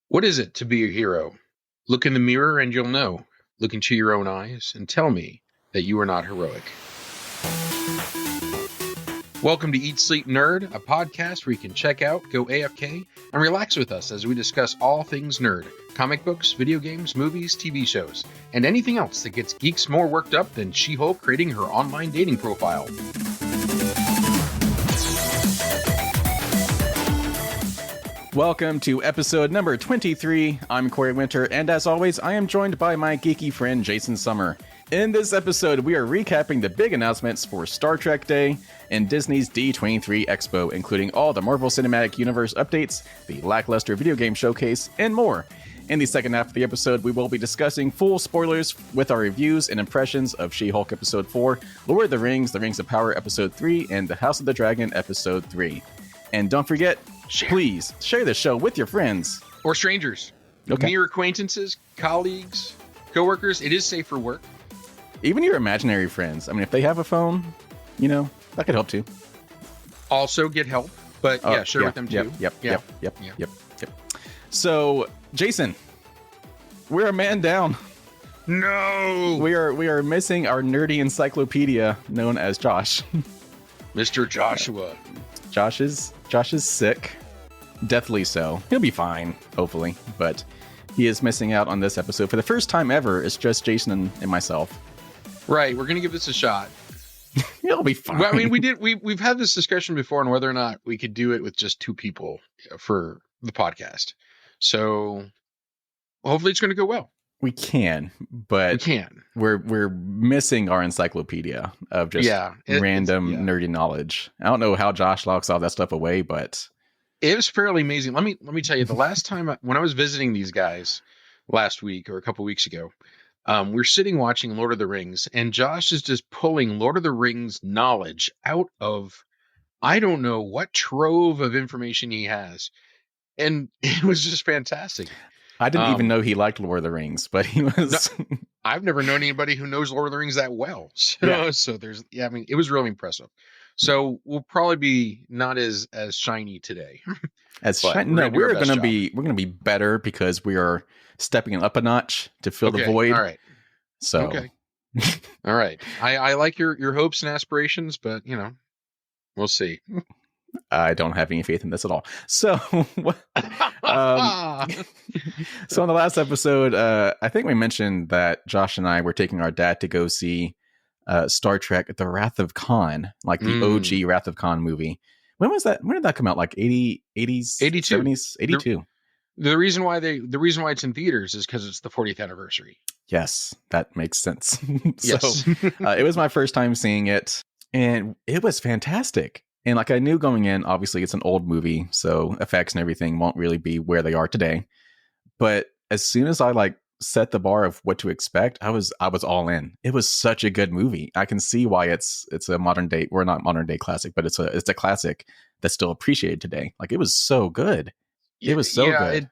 What is it to be a hero? Look in the mirror and you'll know. Look into your own eyes and tell me that you are not heroic. Welcome to Eat, Sleep, Nerd, a podcast where you can check out, go AFK, and relax with us as we discuss all things nerd. Comic books, video games, movies, TV shows, and anything else that gets geeks more worked up than She-Hulk creating her online dating profile. Welcome to episode number 23. I'm Corey Winter, and as always, I am joined by my geeky friend Jason Summer. In this episode, we are recapping the big announcements for Star Trek Day and Disney's D23 Expo, including all the Marvel Cinematic Universe updates, the lackluster video game showcase, and more. In the second half of the episode, we will be discussing full spoilers with our reviews and impressions of She-Hulk Episode 4, Lord of the Rings of Power Episode 3, and The House of the Dragon Episode 3. And don't forget, please share the show with your friends. Or strangers. Okay. Mere acquaintances, colleagues, coworkers. It is safe for work. Even your imaginary friends. I mean, if they have a phone, you know, that could help too. Also get help, but share with them too. Yep. So, Jason, we're a man down. No! We are missing our nerdy encyclopedia known as Josh. Mr. Joshua. Josh is sick. Deathly so. He'll be fine, hopefully. But he is missing out on this episode. For the first time ever, it's just Jason and myself. Right, we're going to give this a shot. He'll be fine. Well, I mean, we've had this discussion before on whether or not we could do it with just two people for the podcast. So hopefully it's going to go well. We can, but we're missing our encyclopedia of just random nerdy knowledge. I don't know how Josh locks all that stuff away, but it was fairly amazing. Let me tell you, the last time when I was visiting these guys last week or a couple weeks ago, we're sitting watching Lord of the Rings, and Josh is just pulling Lord of the Rings knowledge out of I don't know what trove of information he has, and it was just fantastic. I didn't even know he liked Lord of the Rings, but he was. No, I've never known anybody who knows Lord of the Rings that well. So there's, I mean, it was really impressive. So we'll probably be not as shiny today. No, we're going to be better because we are stepping up a notch to fill the void. All right. So okay. All right. I like your hopes and aspirations, but we'll see. I don't have any faith in this at all. So, so in the last episode, I think we mentioned that Josh and I were taking our dad to go see Star Trek: The Wrath of Khan, like the OG Wrath of Khan movie. When was that? When did that come out? Like 80s, 82, 70s, 82. The reason why it's in theaters is because it's the 40th anniversary. Yes, that makes sense. Yes. So it was my first time seeing it, and it was fantastic. And like I knew going in, obviously it's an old movie, so effects and everything won't really be where they are today. But as soon as I set the bar of what to expect, I was all in. It was such a good movie. I can see why it's a modern day, or not modern day classic, but it's a classic that's still appreciated today. Like it was so good. It was so good.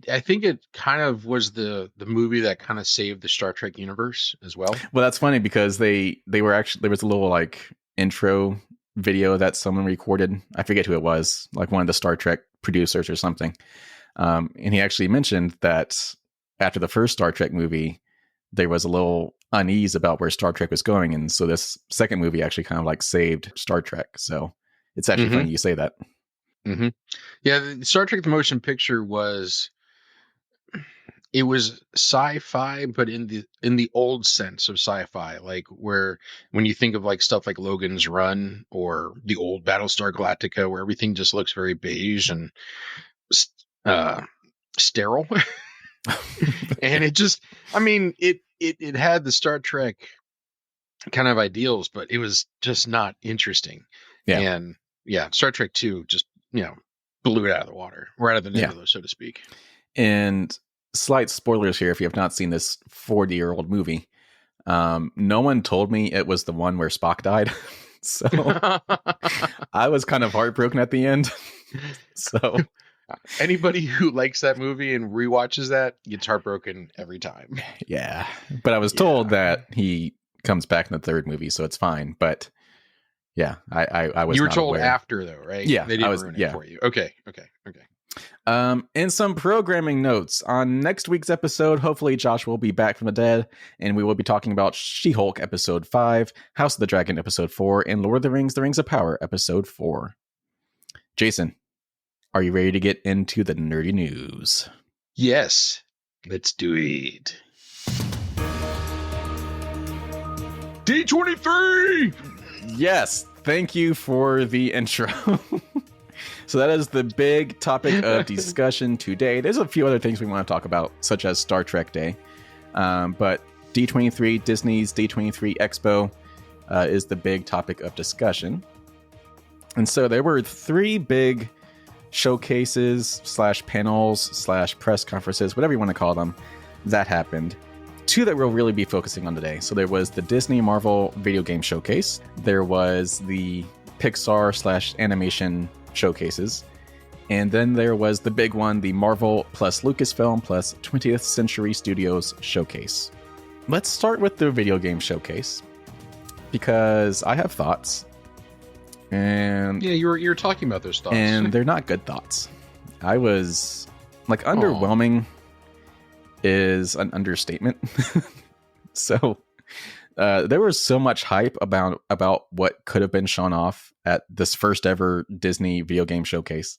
I think it kind of was the movie that kind of saved the Star Trek universe as well. Well, that's funny because they were actually, there was a little intro video that someone recorded. I forget who it was, like one of the Star Trek producers or something. And he actually mentioned that after the first Star Trek movie, there was a little unease about where Star Trek was going. And so this second movie actually kind of saved Star Trek. So it's actually funny you say that. Mm-hmm. Yeah. The Star Trek, the motion picture was sci-fi, but in the old sense of sci-fi, like where when you think of stuff like Logan's Run or the old Battlestar Galactica, where everything just looks very beige and sterile. And it just, I mean, it had the Star Trek kind of ideals, but it was just not interesting. Yeah. And Star Trek 2 just, blew it out of the water, or out of the nebula, so to speak. And slight spoilers here if you have not seen this 40-year-old movie. No one told me it was the one where Spock died. So I was kind of heartbroken at the end. So anybody who likes that movie and rewatches that gets heartbroken every time. Yeah. But I was told that he comes back in the third movie, so it's fine. But yeah, I was. You were not told aware. After though, right? Yeah, they didn't ruin it for you. Okay. In some programming notes, on next week's episode, hopefully Josh will be back from the dead, and we will be talking about She-Hulk episode 5, House of the Dragon episode 4, and Lord of the Rings of Power episode 4. Jason, are you ready to get into the nerdy news? Yes, let's do it. D23! Yes, thank you for the intro. So that is the big topic of discussion today. There's a few other things we want to talk about, such as Star Trek Day. But D23, Disney's D23 Expo, is the big topic of discussion. And so there were 3 big showcases / panels / press conferences, whatever you want to call them, that happened. 2 that we'll really be focusing on today. So there was the Disney Marvel video game showcase. There was the Pixar / animation showcases. And then there was the big one, the Marvel plus Lucasfilm plus 20th Century Studios showcase. Let's start with the video game showcase, because I have thoughts. And yeah, you were talking about those thoughts. And they're not good thoughts. I was like, underwhelming is an understatement. So there was so much hype about what could have been shown off at this first ever Disney video game showcase.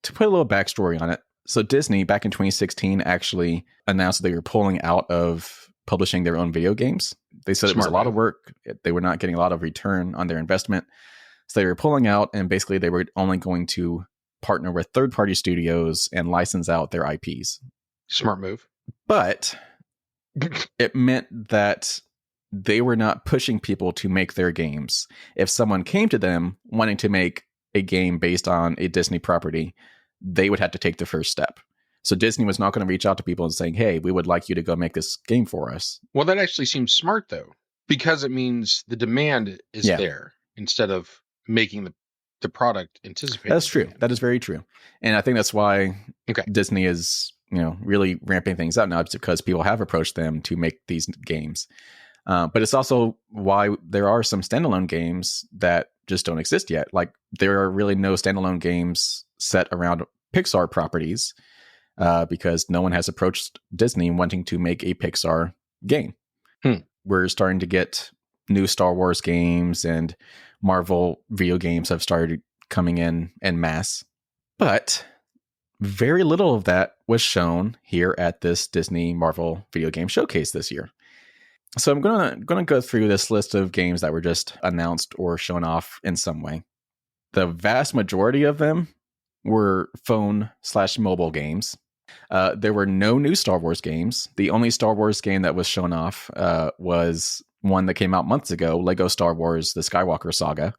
To put a little backstory on it, so Disney back in 2016 actually announced they were pulling out of publishing their own video games. They said it was a lot of work. They were not getting a lot of return on their investment. So they were pulling out, and basically they were only going to partner with third-party studios and license out their IPs. Smart move. But it meant that they were not pushing people to make their games. If someone came to them wanting to make a game based on a Disney property, they would have to take the first step. So Disney was not going to reach out to people and saying, hey, we would like you to go make this game for us. Well, that actually seems smart, though, because it means the demand is there instead of making the product anticipate. That's true. That is very true. And I think that's why Disney is, really ramping things up now. It's because people have approached them to make these games. But it's also why there are some standalone games that just don't exist yet. Like, there are really no standalone games set around Pixar properties because no one has approached Disney wanting to make a Pixar game. We're starting to get new Star Wars games, and Marvel video games have started coming in masse. But very little of that was shown here at this Disney Marvel video game showcase this year. So I'm gonna go through this list of games that were just announced or shown off in some way. The vast majority of them were phone / mobile games. There were no new Star Wars games. The only Star Wars game that was shown off was one that came out months ago, Lego Star Wars: The Skywalker Saga.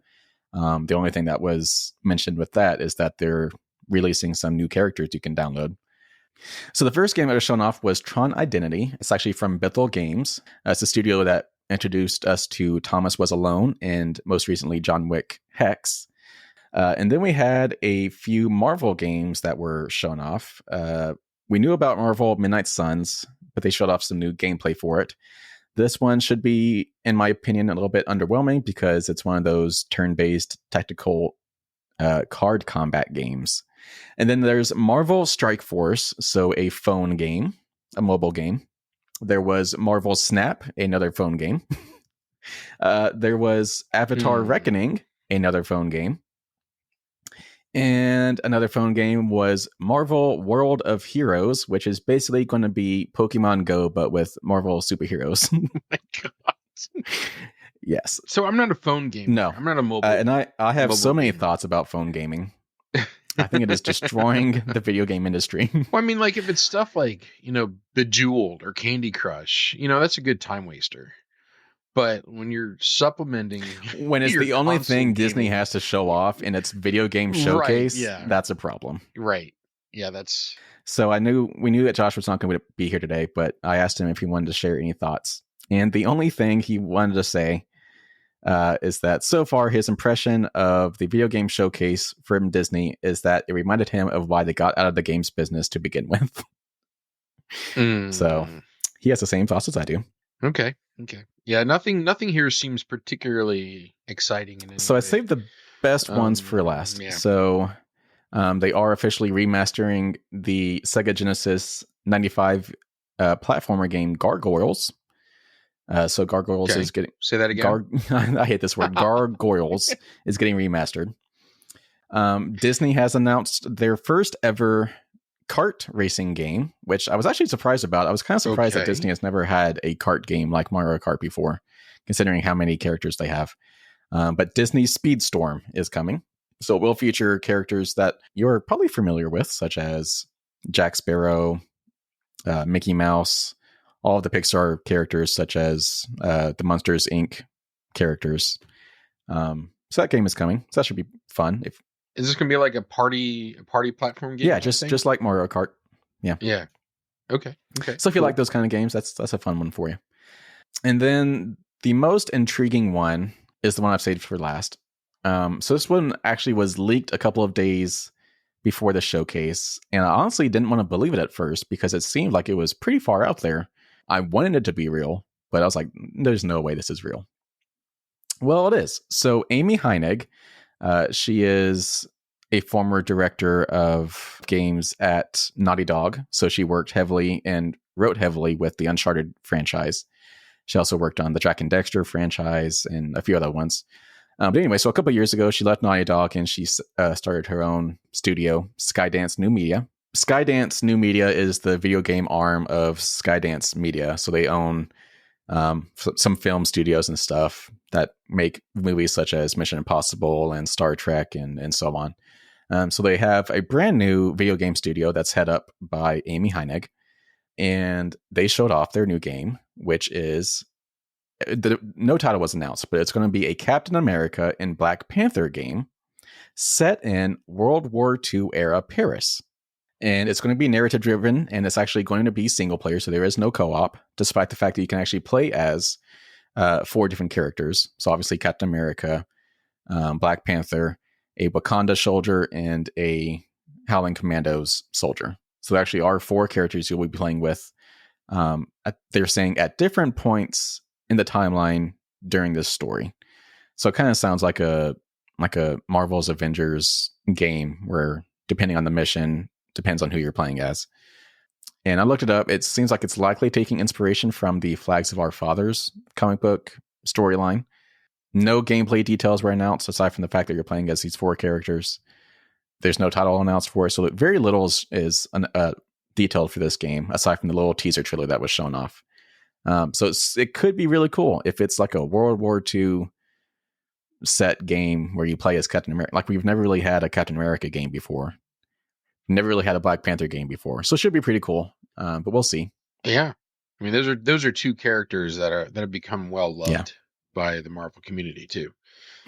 The only thing that was mentioned with that is that they're releasing some new characters you can download. So the first game that was shown off was Tron Identity. It's actually from Bithell Games. It's a studio that introduced us to Thomas Was Alone and most recently John Wick Hex. And then we had a few Marvel games that were shown off. We knew about Marvel Midnight Suns, but they showed off some new gameplay for it. This one should be, in my opinion, a little bit underwhelming because it's one of those turn-based tactical card combat games. And then there's Marvel Strike Force, so a phone game, a mobile game. There was Marvel Snap, another phone game. There was Avatar Reckoning, another phone game. And another phone game was Marvel World of Heroes, which is basically going to be Pokemon Go, but with Marvel superheroes. Oh my God. Yes. So I'm not a phone gamer. No. I'm not a mobile. And I have so many thoughts about phone gaming. I think it is destroying the video game industry. Well, I mean, like, if it's stuff like, Bejeweled or Candy Crush, that's a good time waster. But when you're supplementing, when it's the only thing Disney has to show off in its video game showcase, that's a problem. Right. Yeah, that's. So we knew that Josh was not going to be here today, but I asked him if he wanted to share any thoughts. And the only thing he wanted to say is that so far his impression of the video game showcase from Disney is that it reminded him of why they got out of the games business to begin with. So he has the same thoughts as I do. Okay. Yeah, nothing here seems particularly exciting. So I saved the best ones for last. Yeah. So They are officially remastering the Sega Genesis 95 platformer game Gargoyles. So Gargoyles is getting... Say that again? I hate this word. Gargoyles is getting remastered. Disney has announced their first ever kart racing game, which I was actually surprised about. I was kind of surprised that Disney has never had a kart game like Mario Kart before, considering how many characters they have. But Disney Speedstorm is coming. So it will feature characters that you're probably familiar with, such as Jack Sparrow, Mickey Mouse, all of the Pixar characters, such as the Monsters, Inc. characters. So that game is coming. So that should be fun. Is this going to be like a party platform game? Yeah, just like Mario Kart. Yeah. Yeah. Okay. So if you like those kind of games, that's a fun one for you. And then the most intriguing one is the one I've saved for last. So this one actually was leaked a couple of days before the showcase, and I honestly didn't want to believe it at first because it seemed like it was pretty far out there. I wanted it to be real, but I was like, there's no way this is real. Well, it is. So Amy Heinig, she is a former director of games at Naughty Dog. So she worked heavily and wrote heavily with the Uncharted franchise. She also worked on the Jack and Dexter franchise and a few other ones. But anyway, so a couple of years ago, she left Naughty Dog and she started her own studio, Skydance New Media. Skydance New Media is the video game arm of Skydance Media. So they own some film studios and stuff that make movies such as Mission Impossible and Star Trek and so on. So they have a brand new video game studio that's head up by Amy Heinig. And they showed off their new game, which is... no title was announced, but it's going to be a Captain America and Black Panther game set in World War II era Paris. And it's going to be narrative driven, and it's actually going to be single player, so there is no co-op, despite the fact that you can actually play as 4 different characters. So obviously Captain America, Black Panther, a Wakanda soldier, and a Howling Commandos soldier. So there actually are 4 characters you'll be playing with. They're saying at different points in the timeline during this story. So it kind of sounds like a Marvel's Avengers game where, depending on the mission, depends on who you're playing as. And I looked it up. It seems like it's likely taking inspiration from the Flags of Our Fathers comic book storyline. No gameplay details were announced aside from the fact that you're playing as these 4 characters. There's no title announced for it, so very little is detailed for this game aside from the little teaser trailer that was shown off. So it could be really cool if it's like a World War II set game where you play as Captain America. Like, we've never really had a Captain America game before. Never really had a Black Panther game before. So it should be pretty cool. But we'll see. Yeah. I mean, those are 2 characters that have become well loved by the Marvel community too.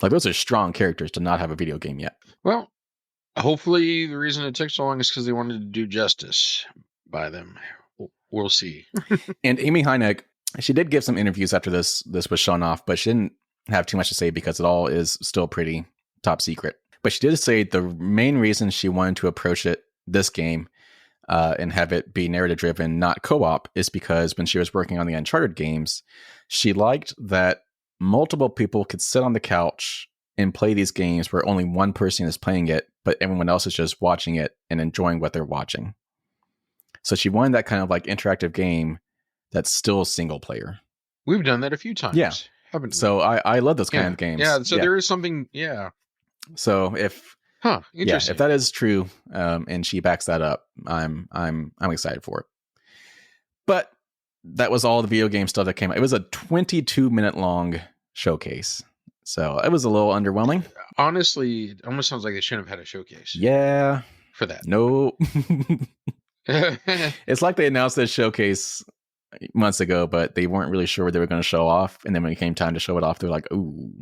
Like, those are strong characters to not have a video game yet. Well, hopefully the reason it took so long is because they wanted to do justice by them. We'll see. And Amy Heinig, she did give some interviews after this was shown off, but she didn't have too much to say because it all is still pretty top secret. But she did say the main reason she wanted to approach this game and have it be narrative driven, not co-op, is because when she was working on the Uncharted games, she liked that multiple people could sit on the couch and play these games where only one person is playing it, but everyone else is just watching it and enjoying what they're watching. So she wanted that kind of like interactive game that's still single player. We've done that a few times. Yeah. Haven't we? So I love those kind of games. Yeah. So there is something. Yeah. So if interesting. If that is true, and she backs that up, I'm excited for it. But that was all the video game stuff that came out. It was a 22-minute long showcase. So it was a little underwhelming. Honestly, it almost sounds like they shouldn't have had a showcase. Yeah. For that. No. It's like they announced this showcase months ago, but they weren't really sure what they were going to show off. And then when it came time to show it off, they're like, ooh,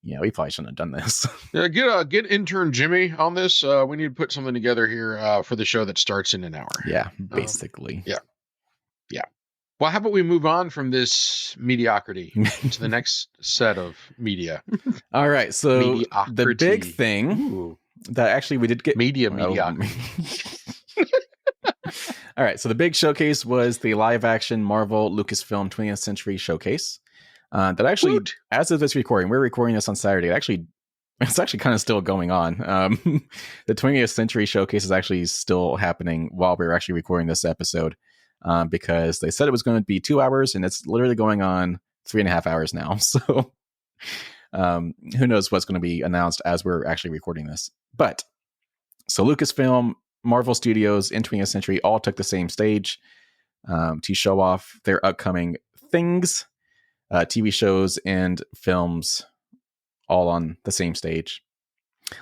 yeah, we probably shouldn't have done this. Yeah, get intern Jimmy on this. We need to put something together here for the show that starts in an hour. Yeah, basically. Yeah. Well, how about we move on from this mediocrity to the next set of media? All right. So the big thing that actually we did get... Mediocrity. All right. So the big showcase was the live action Marvel Lucasfilm 20th Century Showcase. That actually, as of this recording, we're recording this on Saturday. It actually It's actually kind of still going on. The 20th Century Showcase is actually still happening while we're actually recording this episode, because they said it was going to be 2 hours, and it's literally going on 3.5 hours now. So who knows what's going to be announced as we're actually recording this. But so Lucasfilm, Marvel Studios, and 20th Century all took the same stage to show off their upcoming things, TV shows and films, all on the same stage.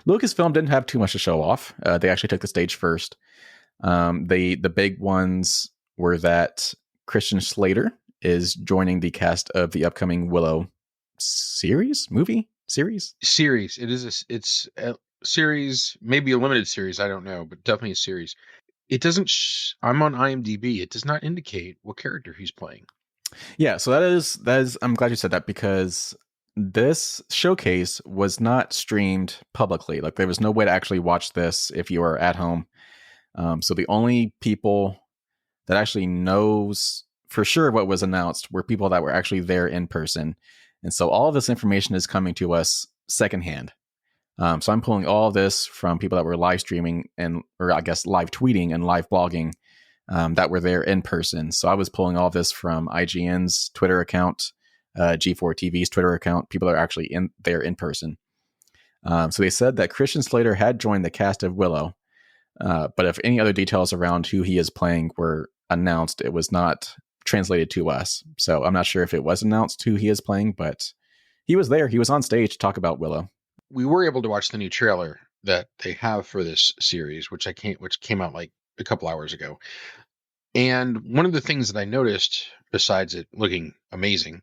Lucasfilm didn't have too much to show off. They actually took the stage first. The big ones were that Christian Slater is joining the cast of the upcoming Willow series. It's a series, maybe a limited series. I don't know, but definitely a series. It doesn't. I'm on IMDb. It does not indicate what character he's playing. Yeah, so that is. I'm glad you said that, because this showcase was not streamed publicly. Like, there was no way to actually watch this if you are at home. So the only people that actually knows for sure what was announced were people that were actually there in person. And so all of this information is coming to us secondhand. So I'm pulling all of this from people that were live streaming or I guess live tweeting and live blogging, that were there in person. So I was pulling all of this from IGN's Twitter account, G4 TV's Twitter account, people that are actually there in person. So they said that Christian Slater had joined the cast of Willow, but if any other details around who he is playing were announced, it was not translated to us. So I'm not sure if it was announced who he is playing, but he was there. He was on stage to talk about Willow. We were able to watch the new trailer that they have for this series, which came out like a couple hours ago. And one of the things that I noticed, besides it looking amazing,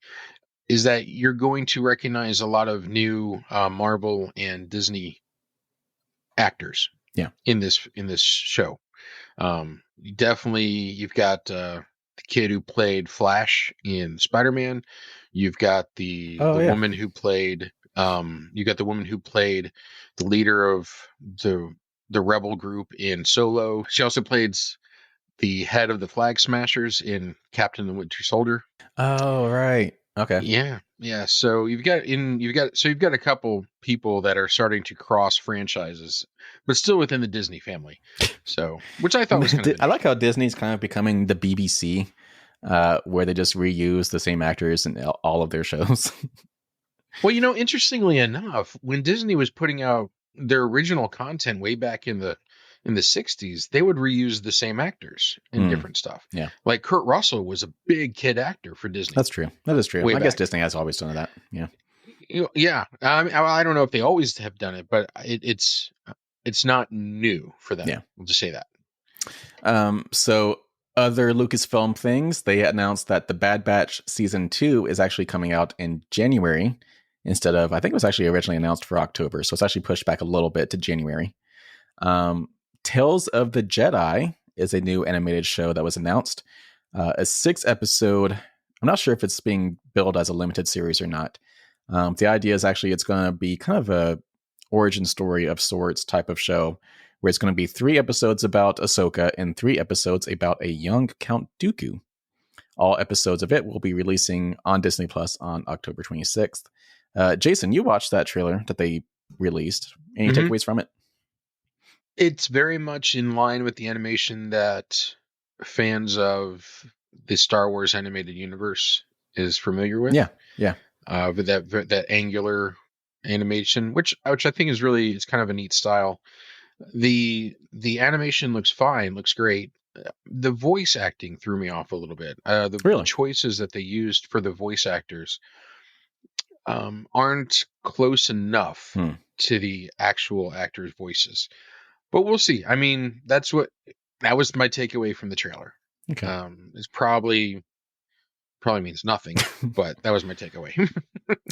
is that you're going to recognize a lot of new Marvel and Disney actors. Yeah. In this show, you've got the kid who played Flash in Spider-Man. You've got the woman who played. You got the woman who played the leader of the rebel group in Solo. She also played the head of the Flag Smashers in Captain and the Winter Soldier. Oh, right. Okay. Yeah. So you've got a couple people that are starting to cross franchises, but still within the Disney family. So, which I thought was kind of I like how Disney's kind of becoming the BBC, where they just reuse the same actors in all of their shows. Well, interestingly enough, when Disney was putting out their original content way back in the 60s, they would reuse the same actors in different stuff. Yeah. Like Kurt Russell was a big kid actor for Disney. That's true. That is true. I guess Disney has always done that. Yeah. Yeah. I don't know if they always have done it, but it's not new for them. Yeah. We'll just say that. So other Lucasfilm things, they announced that the Bad Batch season 2 is actually coming out in January instead of, I think it was actually originally announced for October. So it's actually pushed back a little bit to January. Tales of the Jedi is a new animated show that was announced. A 6-episode. I'm not sure if it's being billed as a limited series or not. The idea is actually it's going to be kind of a origin story of sorts type of show, where it's going to be 3 episodes about Ahsoka and 3 episodes about a young Count Dooku. All episodes of it will be releasing on Disney Plus on October 26th. Jason, you watched that trailer that they released. Any takeaways from it? It's very much in line with the animation that fans of the Star Wars animated universe is familiar with. Yeah. With that angular animation, which I think is really, it's kind of a neat style. The animation looks fine, looks great. The voice acting threw me off a little bit. The choices that they used for the voice actors aren't close enough to the actual actors' voices. But we'll see. I mean, that was my takeaway from the trailer. Okay. It's probably means nothing, but that was my takeaway.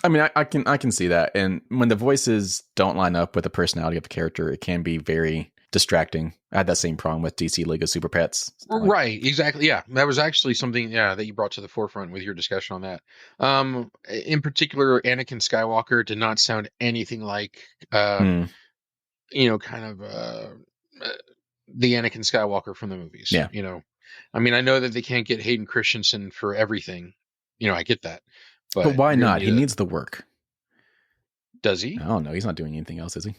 I mean, I can see that. And when the voices don't line up with the personality of the character, it can be very distracting. I had that same problem with DC League of Super Pets. Right, exactly. Yeah, that was actually something that you brought to the forefront with your discussion on that. In particular, Anakin Skywalker did not sound anything like kind of the Anakin Skywalker from the movies. Yeah. I mean, I know that they can't get Hayden Christensen for everything. I get that. But why not? He needs the work. Does he? I don't know. He's not doing anything else, is he?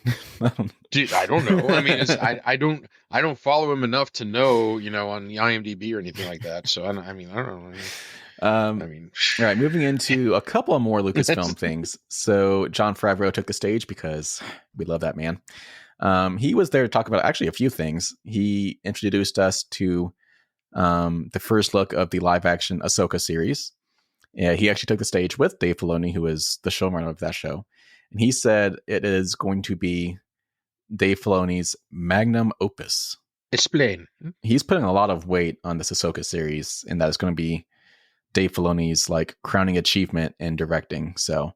Dude, I don't know. I mean, I don't follow him enough to know, on the IMDb or anything like that. So I don't know. I mean, all right, moving into a couple of more Lucasfilm things. So Jon Favreau took the stage because we love that man. He was there to talk about actually a few things. He introduced us to the first look of the live action Ahsoka series. He actually took the stage with Dave Filoni, who is the showrunner of that show. And he said it is going to be Dave Filoni's magnum opus. Explain. He's putting a lot of weight on this Ahsoka series, and that it's going to be Dave Filoni's like crowning achievement in directing. So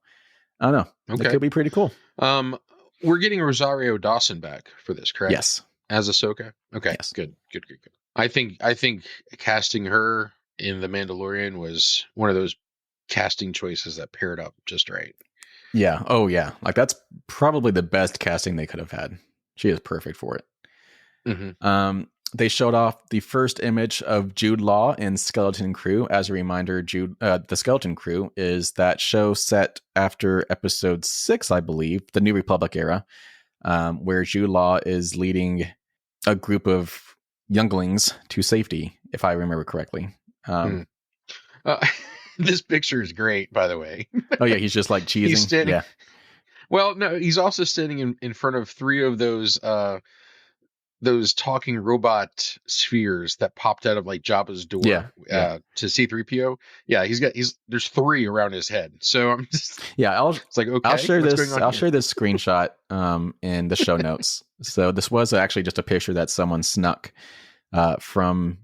I don't know. Okay. It could be pretty cool. We're getting Rosario Dawson back for this, correct? Yes. As Ahsoka? Okay. Yes. Good. I think casting her in The Mandalorian was one of those casting choices that paired up just right. Yeah. Oh, yeah. Like that's probably the best casting they could have had. She is perfect for it. Mm-hmm. They showed off the first image of Jude Law in Skeleton Crew. As a reminder, the Skeleton Crew is that show set after Episode 6, I believe, the New Republic era, where Jude Law is leading a group of younglings to safety, if I remember correctly. This picture is great, by the way. Oh, yeah, he's just like cheesing. He's standing, yeah. Well, no, he's also standing in front of 3 of those talking robot spheres that popped out of like Jabba's door to C-3PO. Yeah, there's 3 around his head. So I'm just it's like, okay, I'll share this screenshot in the show notes. So this was actually just a picture that someone snuck from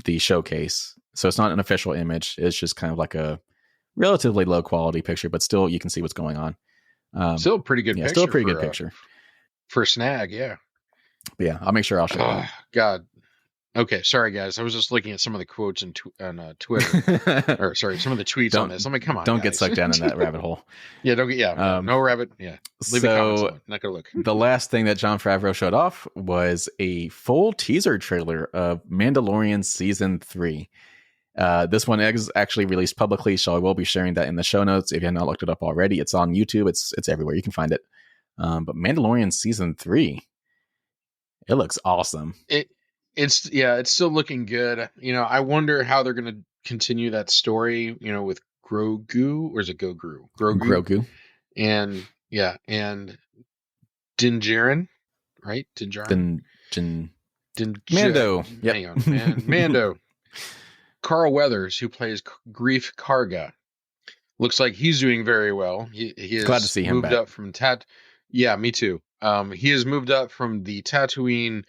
the showcase. So it's not an official image. It's just kind of like a relatively low quality picture, but still you can see what's going on. Still a pretty good picture. Still a pretty good picture. For Snag, yeah. But yeah, I'll make sure I'll show it. God. Okay, sorry guys. I was just looking at some of the quotes on Twitter, or sorry, some of the tweets on this. I'm like, come on, don't get sucked down in that rabbit hole. Yeah, don't get no rabbit. Yeah, leave comments on. Not gonna look. The last thing that Jon Favreau showed off was a full teaser trailer of Mandalorian Season 3. This one is actually released publicly, so I will be sharing that in the show notes. If you have not looked it up already, it's on YouTube. It's everywhere. You can find it. But Mandalorian Season 3. It looks awesome. It's still looking good. I wonder how they're going to continue that story, with Grogu, or is it Grogu? Grogu. And Din Djarin, right? Din Djarin. Mando. Yep. Hang on, man. Mando. Carl Weathers, who plays Grief Karga, looks like he's doing very well. He is glad to see him moved back. Up from Yeah, me too. He has moved up from the Tatooine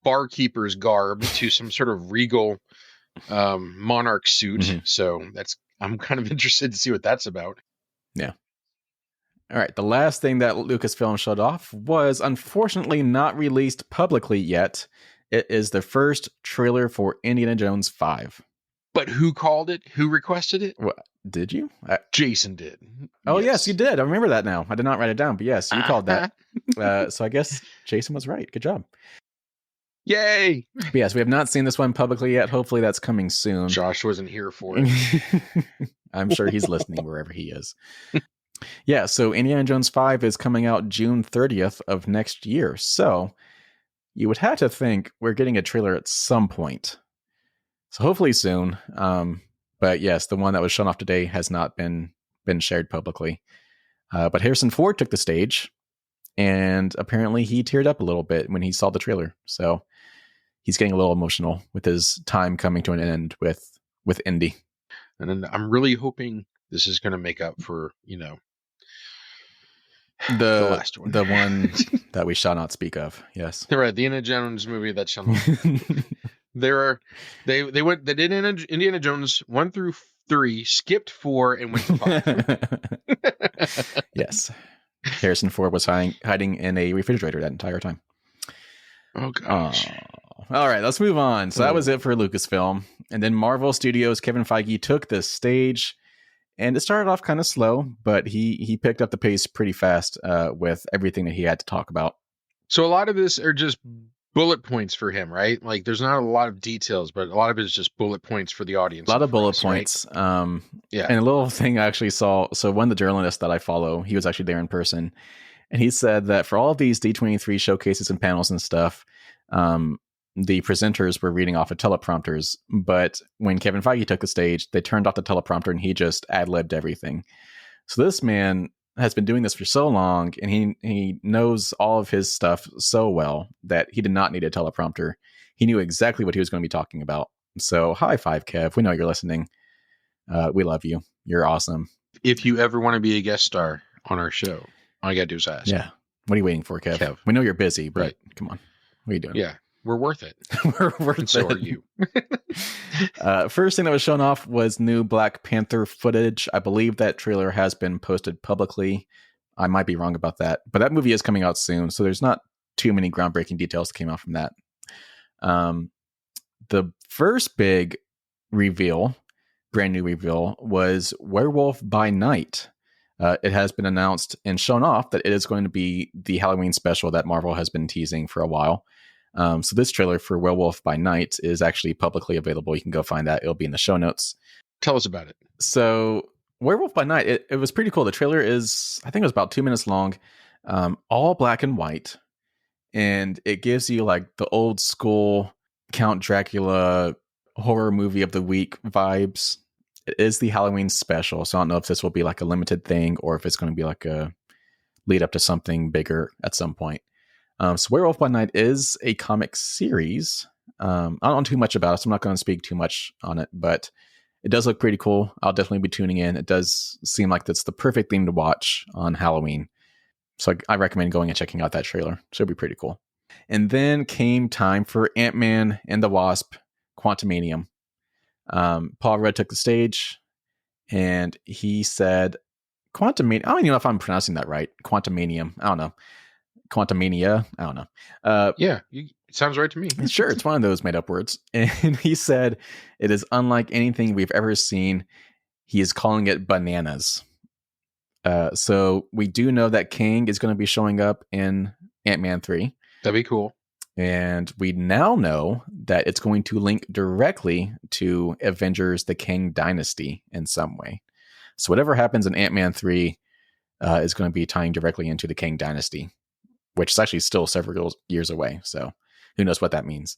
barkeeper's garb to some sort of regal monarch suit. Mm-hmm. So I'm kind of interested to see what that's about. Yeah. All right. The last thing that Lucasfilm showed off was unfortunately not released publicly yet. It is the first trailer for Indiana Jones 5. But who called it? Who requested it? What, did you? Jason did. Oh, yes, you did. I remember that now. I did not write it down, but yes, you called that. So I guess Jason was right. Good job. Yay! But yes, we have not seen this one publicly yet. Hopefully that's coming soon. Josh wasn't here for it. I'm sure he's listening wherever he is. Yeah, so Indiana Jones 5 is coming out June 30th of next year. So you would have to think we're getting a trailer at some point. So hopefully soon. But yes, the one that was shown off today has not been shared publicly. But Harrison Ford took the stage, and apparently he teared up a little bit when he saw the trailer. So he's getting a little emotional with his time coming to an end with Indy. And then I'm really hoping this is going to make up for, the last one. The one that we shall not speak of. Yes. Right. The Indiana Jones movie that shall not. They did Indiana Jones 1 through 3, skipped 4, and went to 5. Yes. Harrison Ford was hiding in a refrigerator that entire time. Oh gosh. All right, let's move on. So that was it for Lucasfilm. And then Marvel Studios, Kevin Feige took the stage, and it started off kind of slow, but he picked up the pace pretty fast with everything that he had to talk about. So a lot of this are just bullet points for him, right? Like there's not a lot of details, but a lot of it is just bullet points for the A audience lot and of for bullet us, right? points. Yeah. And a little thing I actually saw. So one of the journalists that I follow, he was actually there in person, and he said that for all of these D23 showcases and panels and stuff, um, the presenters were reading off of teleprompters. But when Kevin Feige took the stage, they turned off the teleprompter and he just ad-libbed everything. So this man has been doing this for so long, and he knows all of his stuff so well that he did not need a teleprompter. He knew exactly what he was going to be talking about. So high five, Kev. We know you're listening. We love you. You're awesome. If you ever want to be a guest star on our show, all you gotta do is ask. Yeah. What are you waiting for, Kev? Kev. We know you're busy, but Right. come on. What are you doing? Yeah. We're worth it. We're worth And so it. are you. First thing that was shown off was new Black Panther footage. I believe that trailer has been posted publicly. I might be wrong about that, but that movie is coming out soon, so there's not too many groundbreaking details that came out from that. The first big reveal, brand new reveal, was Werewolf by Night. It has been announced and shown off that it is going to be the Halloween special that Marvel has been teasing for a while. So this trailer for Werewolf by Night is actually publicly available. You can go find that. It'll be in the show notes. Tell us about it. So Werewolf by Night, it was pretty cool. The trailer is, I think it was about 2 minutes long, all black and white. And it gives you like the old school Count Dracula horror movie of the week vibes. It is the Halloween special. So I don't know if this will be like a limited thing or if it's going to be like a lead up to something bigger at some point. So Werewolf by Night is a comic series. I don't know too much about it, so I'm not going to speak too much on it, but it does look pretty cool. I'll definitely be tuning in. It does seem like that's the perfect thing to watch on Halloween. So I recommend going and checking out that trailer. So it'll be pretty cool. And then came time for Ant-Man and the Wasp, Quantumanium. Paul Rudd took the stage and he said, Quantumanium. I don't even know if I'm pronouncing that right. Quantumanium. I don't know. Quantumania. I don't know. It sounds right to me. Sure, it's one of those made up words. And he said, it is unlike anything we've ever seen. He is calling it bananas. So we do know that Kang is going to be showing up in Ant-Man 3. That'd be cool. And we now know that it's going to link directly to Avengers, the Kang Dynasty in some way. So whatever happens in Ant-Man 3 is going to be tying directly into the Kang Dynasty, which is actually still several years away. So who knows what that means.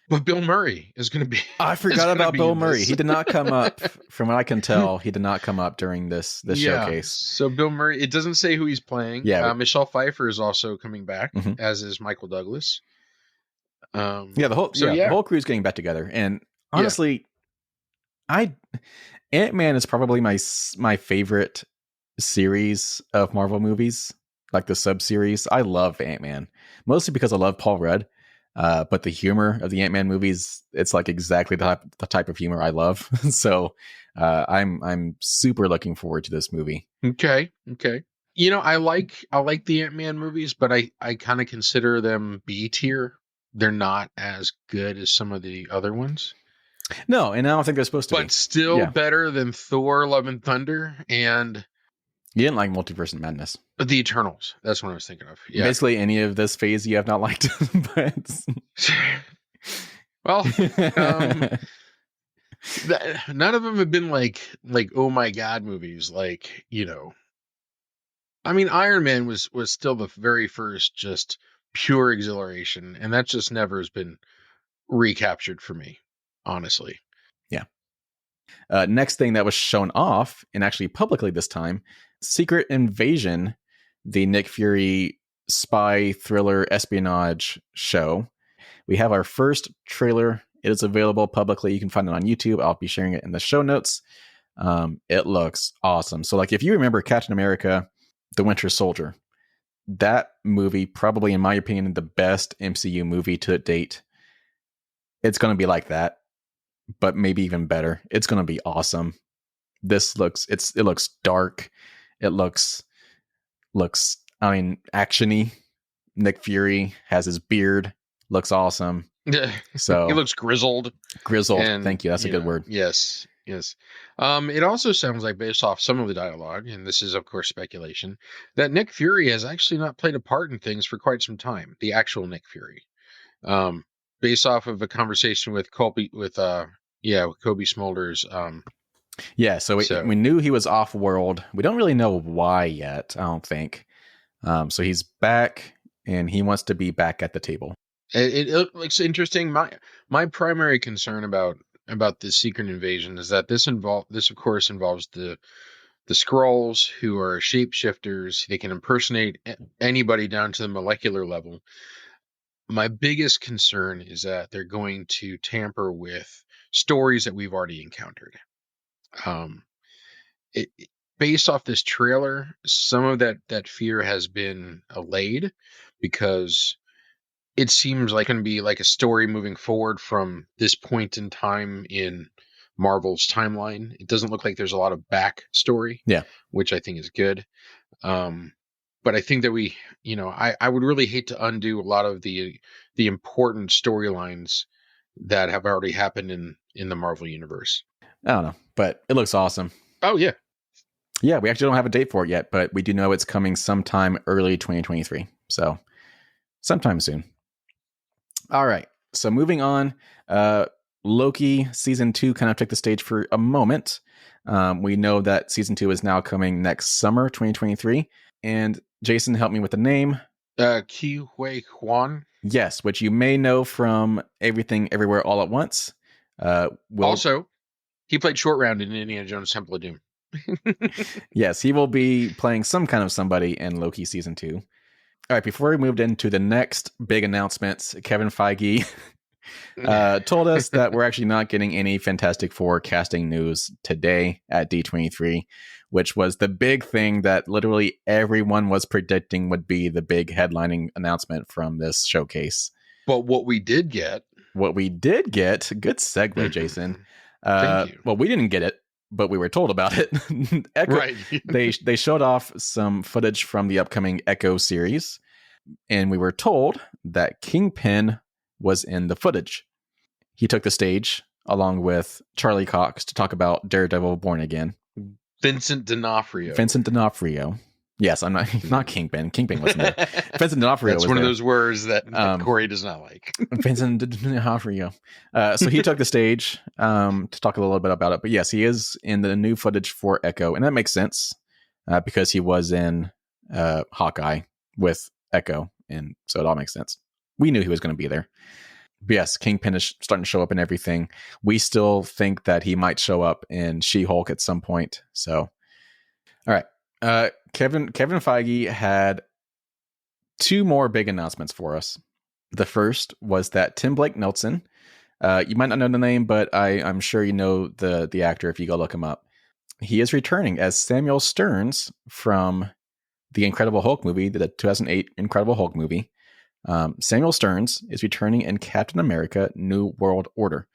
But Bill Murray is going to be... I forgot about Bill Murray. He did not come up, from what I can tell, he did not come up during this showcase. So Bill Murray, it doesn't say who he's playing. Yeah. Michelle Pfeiffer is also coming back, as is Michael Douglas. The whole crew's getting back together. And honestly, Ant-Man is probably my favorite series of Marvel movies, like the sub-series. I love Ant-Man, mostly because I love Paul Rudd. But the humor of the Ant-Man movies, it's like exactly the type of humor I love. So I'm super looking forward to this movie. Okay. You know, I like the Ant-Man movies, but I kind of consider them B tier. They're not as good as some of the other ones. No, and I don't think they're supposed to be. But still better than Thor, Love and Thunder, and... You didn't like Multiverse of Madness. The Eternals. That's what I was thinking of. Yeah. Basically any of this phase you have not liked. But... Well, none of them have been like oh my god movies. Like, you know, I mean, Iron Man was still the very first just pure exhilaration, and that just never has been recaptured for me, honestly. Yeah. Next thing that was shown off, and actually publicly this time, Secret Invasion, the Nick Fury spy thriller espionage show. We have our first trailer. It is available publicly. You can find it on YouTube. I'll be sharing it in the show notes. It looks awesome. So like if you remember Captain America, The Winter Soldier, that movie, probably in my opinion, the best MCU movie to date. It's going to be like that, but maybe even better. It's going to be awesome. It looks dark. It looks actiony. Nick Fury has his beard. Looks awesome. So he looks grizzled. And, thank you. That's a good word. Yes. It also sounds like, based off some of the dialogue, and this is of course speculation, that Nick Fury has actually not played a part in things for quite some time. The actual Nick Fury. Based off of a conversation with Colby, with Kobe Smulders. Yeah, so we knew he was off world. We don't really know why yet, I don't think. So he's back, and he wants to be back at the table. It looks interesting. My primary concern about this secret invasion is that this of course involves the Skrulls, who are shapeshifters. They can impersonate anybody down to the molecular level. My biggest concern is that they're going to tamper with stories that we've already encountered. Um, it, Based off this trailer, some of that fear has been allayed, because it seems like going to be like a story moving forward from this point in time in Marvel's timeline. It doesn't look like there's a lot of backstory, Yeah, which I think is good. But I think that I would really hate to undo a lot of the important storylines that have already happened in the Marvel universe. I don't know, but it looks awesome. Oh yeah. Yeah, we actually don't have a date for it yet, but we do know it's coming sometime early 2023. So sometime soon. All right. So moving on, Loki season 2 kind of took the stage for a moment. We know that season 2 is now coming next summer, 2023. And Jason, help me with the name. Ke Huy Quan. Yes, which you may know from Everything Everywhere All at Once. Also, he played Short Round in Indiana Jones Temple of Doom. Yes, he will be playing some kind of somebody in Loki season 2. All right, before we moved into the next big announcements, Kevin Feige told us that we're actually not getting any Fantastic Four casting news today at D23, which was the big thing that literally everyone was predicting would be the big headlining announcement from this showcase. But what we did get, good segue, Jason. Thank you. Well, we didn't get it, but we were told about it. Echo, right. they showed off some footage from the upcoming Echo series, and we were told that Kingpin was in the footage. He took the stage along with Charlie Cox to talk about Daredevil Born Again. Vincent D'Onofrio. Yes, I'm not Kingpin. Kingpin wasn't there. Vincent D'Onofrio was That's one there. Of those words that Corey does not like. Vincent D'Onofrio. So he took the stage to talk a little bit about it. But yes, he is in the new footage for Echo. And that makes sense because he was in Hawkeye with Echo. And so it all makes sense. We knew he was going to be there. But yes, Kingpin is starting to show up in everything. We still think that he might show up in She-Hulk at some point. So, all right. Kevin Feige had 2 more big announcements for us. The first was that Tim Blake Nelson, you might not know the name, but I'm sure you know the actor if you go look him up. He is returning as Samuel Stearns from the Incredible Hulk movie, the 2008 Incredible Hulk movie. Samuel Stearns is returning in Captain America: New World Order.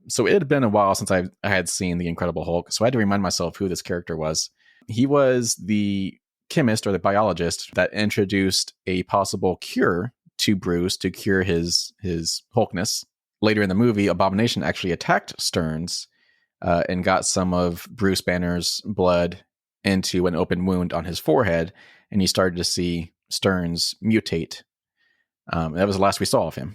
So it had been a while since I had seen the Incredible Hulk, so I had to remind myself who this character was. He was the chemist or the biologist that introduced a possible cure to Bruce to cure his Hulkness. Later in the movie, Abomination actually attacked Stearns and got some of Bruce Banner's blood into an open wound on his forehead, and you started to see Stearns mutate. That was the last we saw of him.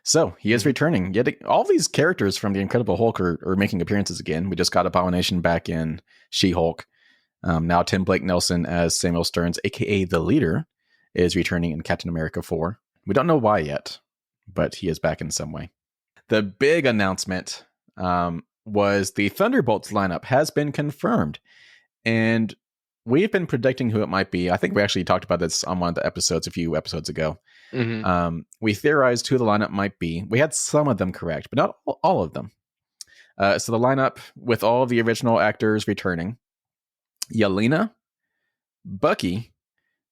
So he is returning. Yet all these characters from the Incredible Hulk are making appearances again. We just got Abomination back in She-Hulk. Now Tim Blake Nelson as Samuel Stearns, aka the Leader, is returning in Captain America 4. We don't know why yet, but he is back in some way. The big announcement was the Thunderbolts lineup has been confirmed. And we've been predicting who it might be. I think we actually talked about this on one of the episodes a few episodes ago. Mm-hmm. We theorized who the lineup might be. We had some of them correct, but not all of them. So the lineup with all of the original actors returning: Yelena, Bucky,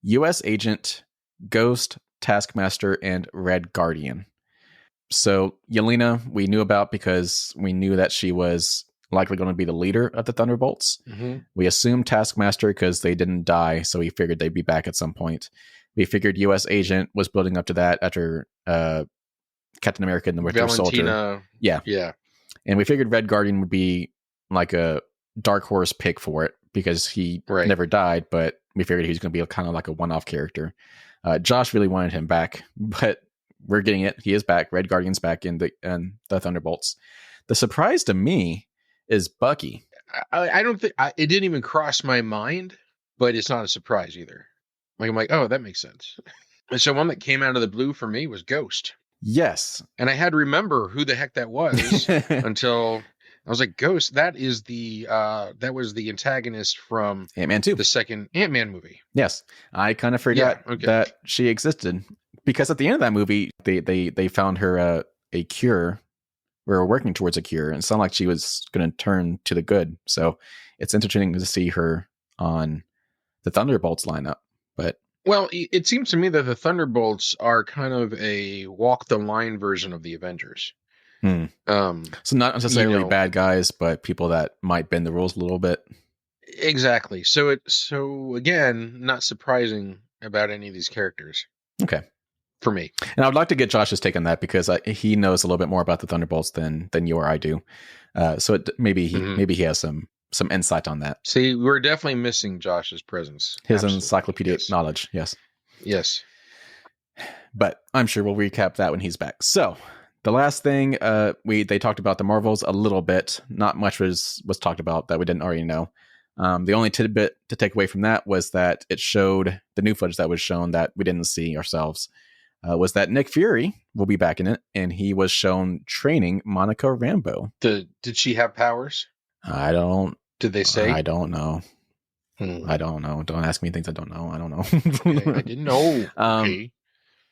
U.S. Agent, Ghost, Taskmaster, and Red Guardian. So Yelena we knew about because we knew that she was likely going to be the leader of the Thunderbolts. Mm-hmm. We assumed Taskmaster because they didn't die, so we figured they'd be back at some point. We figured U.S. Agent was building up to that after Captain America and the Winter Soldier. Yeah. And we figured Red Guardian would be like a dark horse pick for it because he never died, but we figured he was going to be kind of like a one-off character. Josh really wanted him back, but we're getting it. He is back. Red Guardian's back in the Thunderbolts. The surprise to me is Bucky. I don't think it didn't even cross my mind, but it's not a surprise either. Like I'm like, oh, that makes sense. And so one that came out of the blue for me was Ghost. Yes. And I had to remember who the heck that was until I was like, Ghost, that was the antagonist from Ant-Man 2. The second Ant-Man movie. Yes. I kind of forgot that she existed because at the end of that movie, they found her a cure. We were working towards a cure, and it sounded like she was going to turn to the good. So it's interesting to see her on the Thunderbolts lineup. But well, it seems to me that the Thunderbolts are kind of a walk the line version of the Avengers. So not necessarily bad guys, but people that might bend the rules a little bit. Exactly. So again, not surprising about any of these characters. Okay. For me. And I would like to get Josh's take on that because he knows a little bit more about the Thunderbolts than you or I do. So maybe he has some insight on that. See, we're definitely missing Josh's presence. His encyclopedic knowledge. Yes. Yes. But I'm sure we'll recap that when he's back. So the last thing they talked about the Marvels a little bit. Not much was talked about that we didn't already know. The only tidbit to take away from that was that it showed the new footage that was shown that we didn't see ourselves. Was that Nick Fury will be back in it, and he was shown training Monica Rambeau. Did she have powers? I don't. Did they say? I don't know. I don't know. Don't ask me things I don't know. I don't know. Okay, I didn't know. Okay.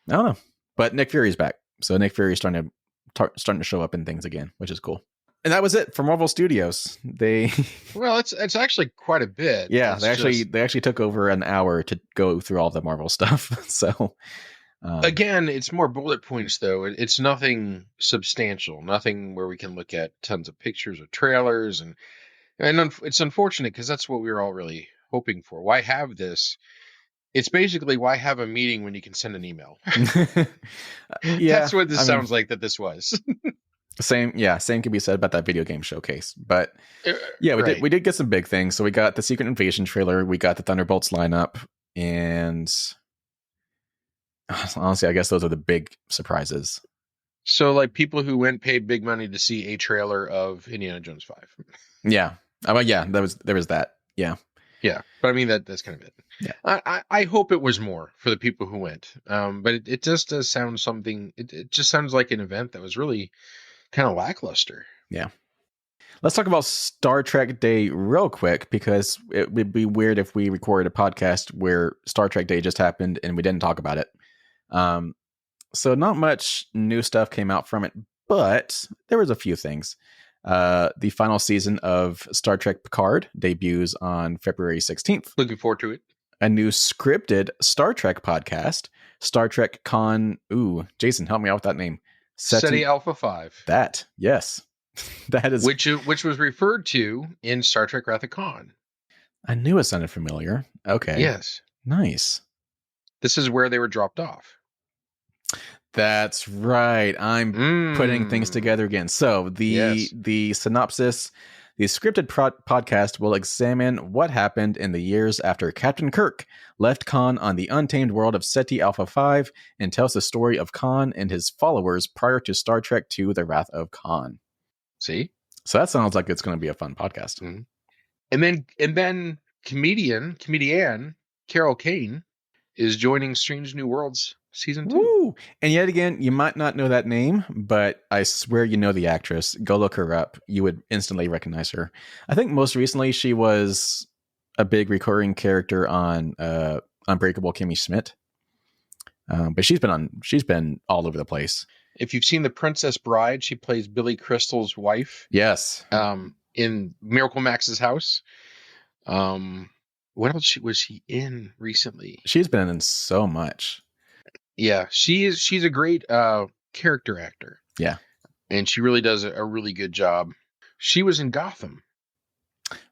I don't know. But Nick Fury's back, so Nick Fury's starting to show up in things again, which is cool. And that was it for Marvel Studios. Well, it's actually quite a bit. Yeah, they actually took over an hour to go through all the Marvel stuff. So. Again, it's more bullet points, though. It's nothing substantial, nothing where we can look at tons of pictures or trailers. And it's unfortunate because that's what we were all really hoping for. Why have this? It's basically why have a meeting when you can send an email? Yeah, that's what this sounds like that this was. Same can be said about that video game showcase. But yeah, we did get some big things. So we got the Secret Invasion trailer, we got the Thunderbolts lineup, and honestly, I guess those are the big surprises. So, like, people who paid big money to see a trailer of Indiana Jones 5. Yeah. Yeah, there was that. Yeah. Yeah. But I mean, that's kind of it. Yeah. I hope it was more for the people who went. But it just does sound something. It just sounds like an event that was really kind of lackluster. Yeah. Let's talk about Star Trek Day real quick, because it would be weird if we recorded a podcast where Star Trek Day just happened and we didn't talk about it. So not much new stuff came out from it, but there was a few things. The final season of Star Trek Picard debuts on February 16th. Looking forward to it. A new scripted Star Trek podcast, Star Trek Con. Ooh, Jason, help me out with that name. SETI Alpha 5. That, yes. That is which was referred to in Star Trek Wrath of Khan. I knew it sounded familiar. Okay. Yes. Nice. This is where they were dropped off. That's right. I'm putting things together again. So the synopsis, the scripted podcast will examine what happened in the years after Captain Kirk left Khan on the untamed world of SETI Alpha 5 and tells the story of Khan and his followers prior to Star Trek II, The Wrath of Khan. See? So that sounds like it's going to be a fun podcast. Mm-hmm. And then comedian Carol Kane is joining Strange New Worlds season 2. Woo! And yet again, you might not know that name, but I swear you know the actress. Go look her up. You would instantly recognize her. I think most recently she was a big recurring character on Unbreakable Kimmy Schmidt. But she's been all over the place. If you've seen The Princess Bride, she plays Billy Crystal's wife. Yes. In Miracle Max's house. What else was she in recently? She's been in so much. Yeah, she's a great character actor. Yeah. And she really does a really good job. She was in Gotham.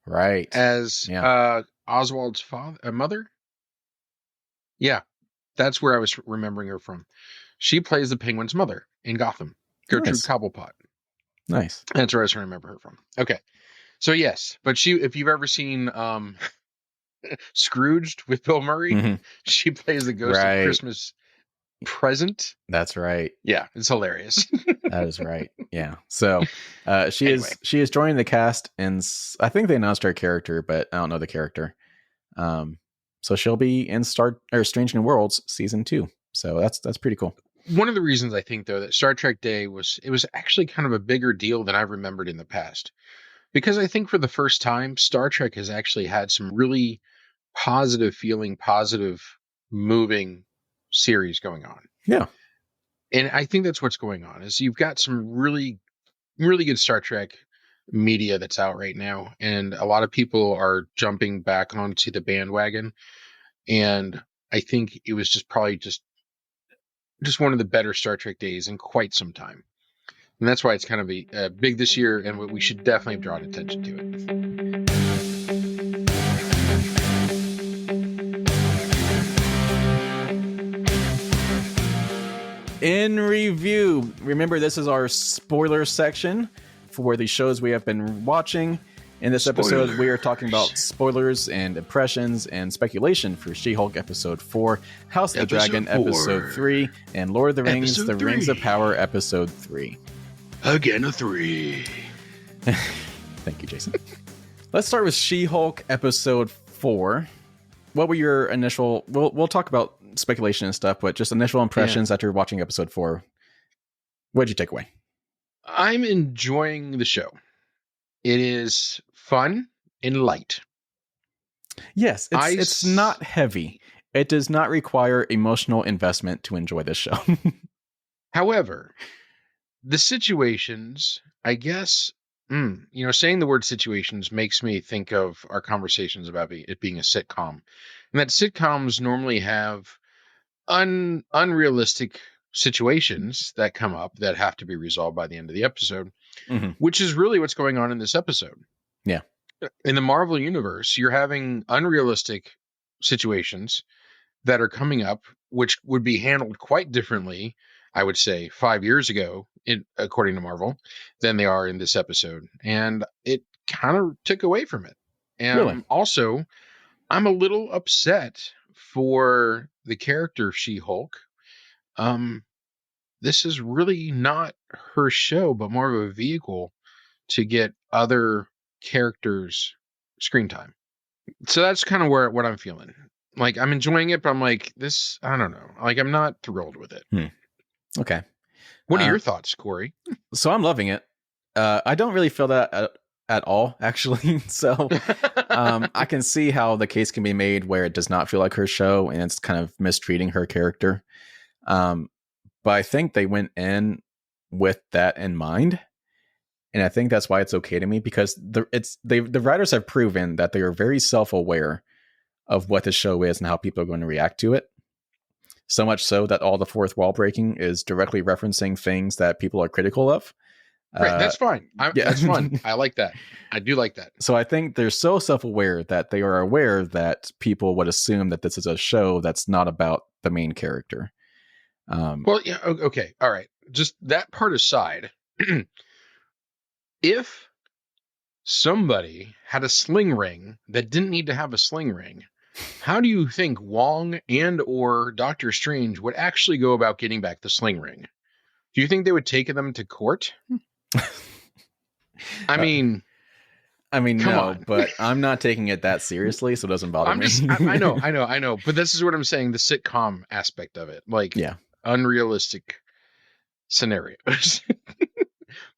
Right. As Oswald's mother. Yeah. That's where I was remembering her from. She plays the Penguin's mother in Gotham. Gertrude Cobblepot. Nice. That's where I was remember her from. Okay. So yes, but if you've ever seen Scrooged with Bill Murray, she plays the ghost of Christmas present. That's right. Yeah, it's hilarious. That is right. Yeah. So she Anyway. is joining the cast, and I think they announced her character, but I don't know the character. So she'll be in Strange New Worlds season 2. So that's pretty cool. One of the reasons I think, though, that Star Trek Day was actually kind of a bigger deal than I remembered in the past, because I think for the first time, Star Trek has actually had some really positive feeling, positive moving series going on. Yeah. And I think that's what's going on is you've got some really, really good Star Trek media that's out right now. And a lot of people are jumping back onto the bandwagon. And I think it was just probably just one of the better Star Trek days in quite some time. And that's why it's kind of big this year, and we should definitely draw attention to it. In review, remember this is our spoiler section for the shows we have been watching. In this episode, we are talking about spoilers and impressions and speculation for She-Hulk Episode 4, House of the Dragon Episode 3, and Lord of the Rings, The Rings of Power Episode 3. Again, a 3. Thank you, Jason. Let's start with She-Hulk Episode 4. What were your initial... We'll talk about speculation and stuff, but just initial impressions after watching Episode 4. What did you take away? I'm enjoying the show. It is fun and light. Yes, it's not heavy. It does not require emotional investment to enjoy this show. However, the situations, I guess, saying the word situations makes me think of our conversations about it being a sitcom. And that sitcoms normally have unrealistic situations that come up that have to be resolved by the end of the episode, which is really what's going on in this episode. Yeah. In the Marvel universe, you're having unrealistic situations that are coming up, which would be handled quite differently, I would say, 5 years ago, according to Marvel, than they are in this episode. And it kind of took away from it. And really? Also, I'm a little upset for the character She-Hulk. This is really not her show, but more of a vehicle to get other characters screen time. So that's kind of what I'm feeling. Like, I'm enjoying it, but I'm like, this, I don't know. Like, I'm not thrilled with it. Okay. What are your thoughts, Corey? So I'm loving it. I don't really feel that at all, actually. So I can see how the case can be made where it does not feel like her show and it's kind of mistreating her character. But I think they went in with that in mind. And I think that's why it's okay to me, because the writers have proven that they are very self-aware of what the show is and how people are going to react to it. So much so that all the fourth wall breaking is directly referencing things that people are critical of. Right, that's fine. That's fun. I like that. I do like that. So I think they're so self-aware that they are aware that people would assume that this is a show that's not about the main character. Well, yeah, okay, all right. Just that part aside, if somebody had a sling ring that didn't need to have a sling ring, how do you think Wong and or Doctor Strange would actually go about getting back the sling ring? Do you think they would take them to court? I mean, no, but I'm not taking it that seriously, so it doesn't bother me. I know. But this is what I'm saying, the sitcom aspect of it. Like, yeah, unrealistic scenarios.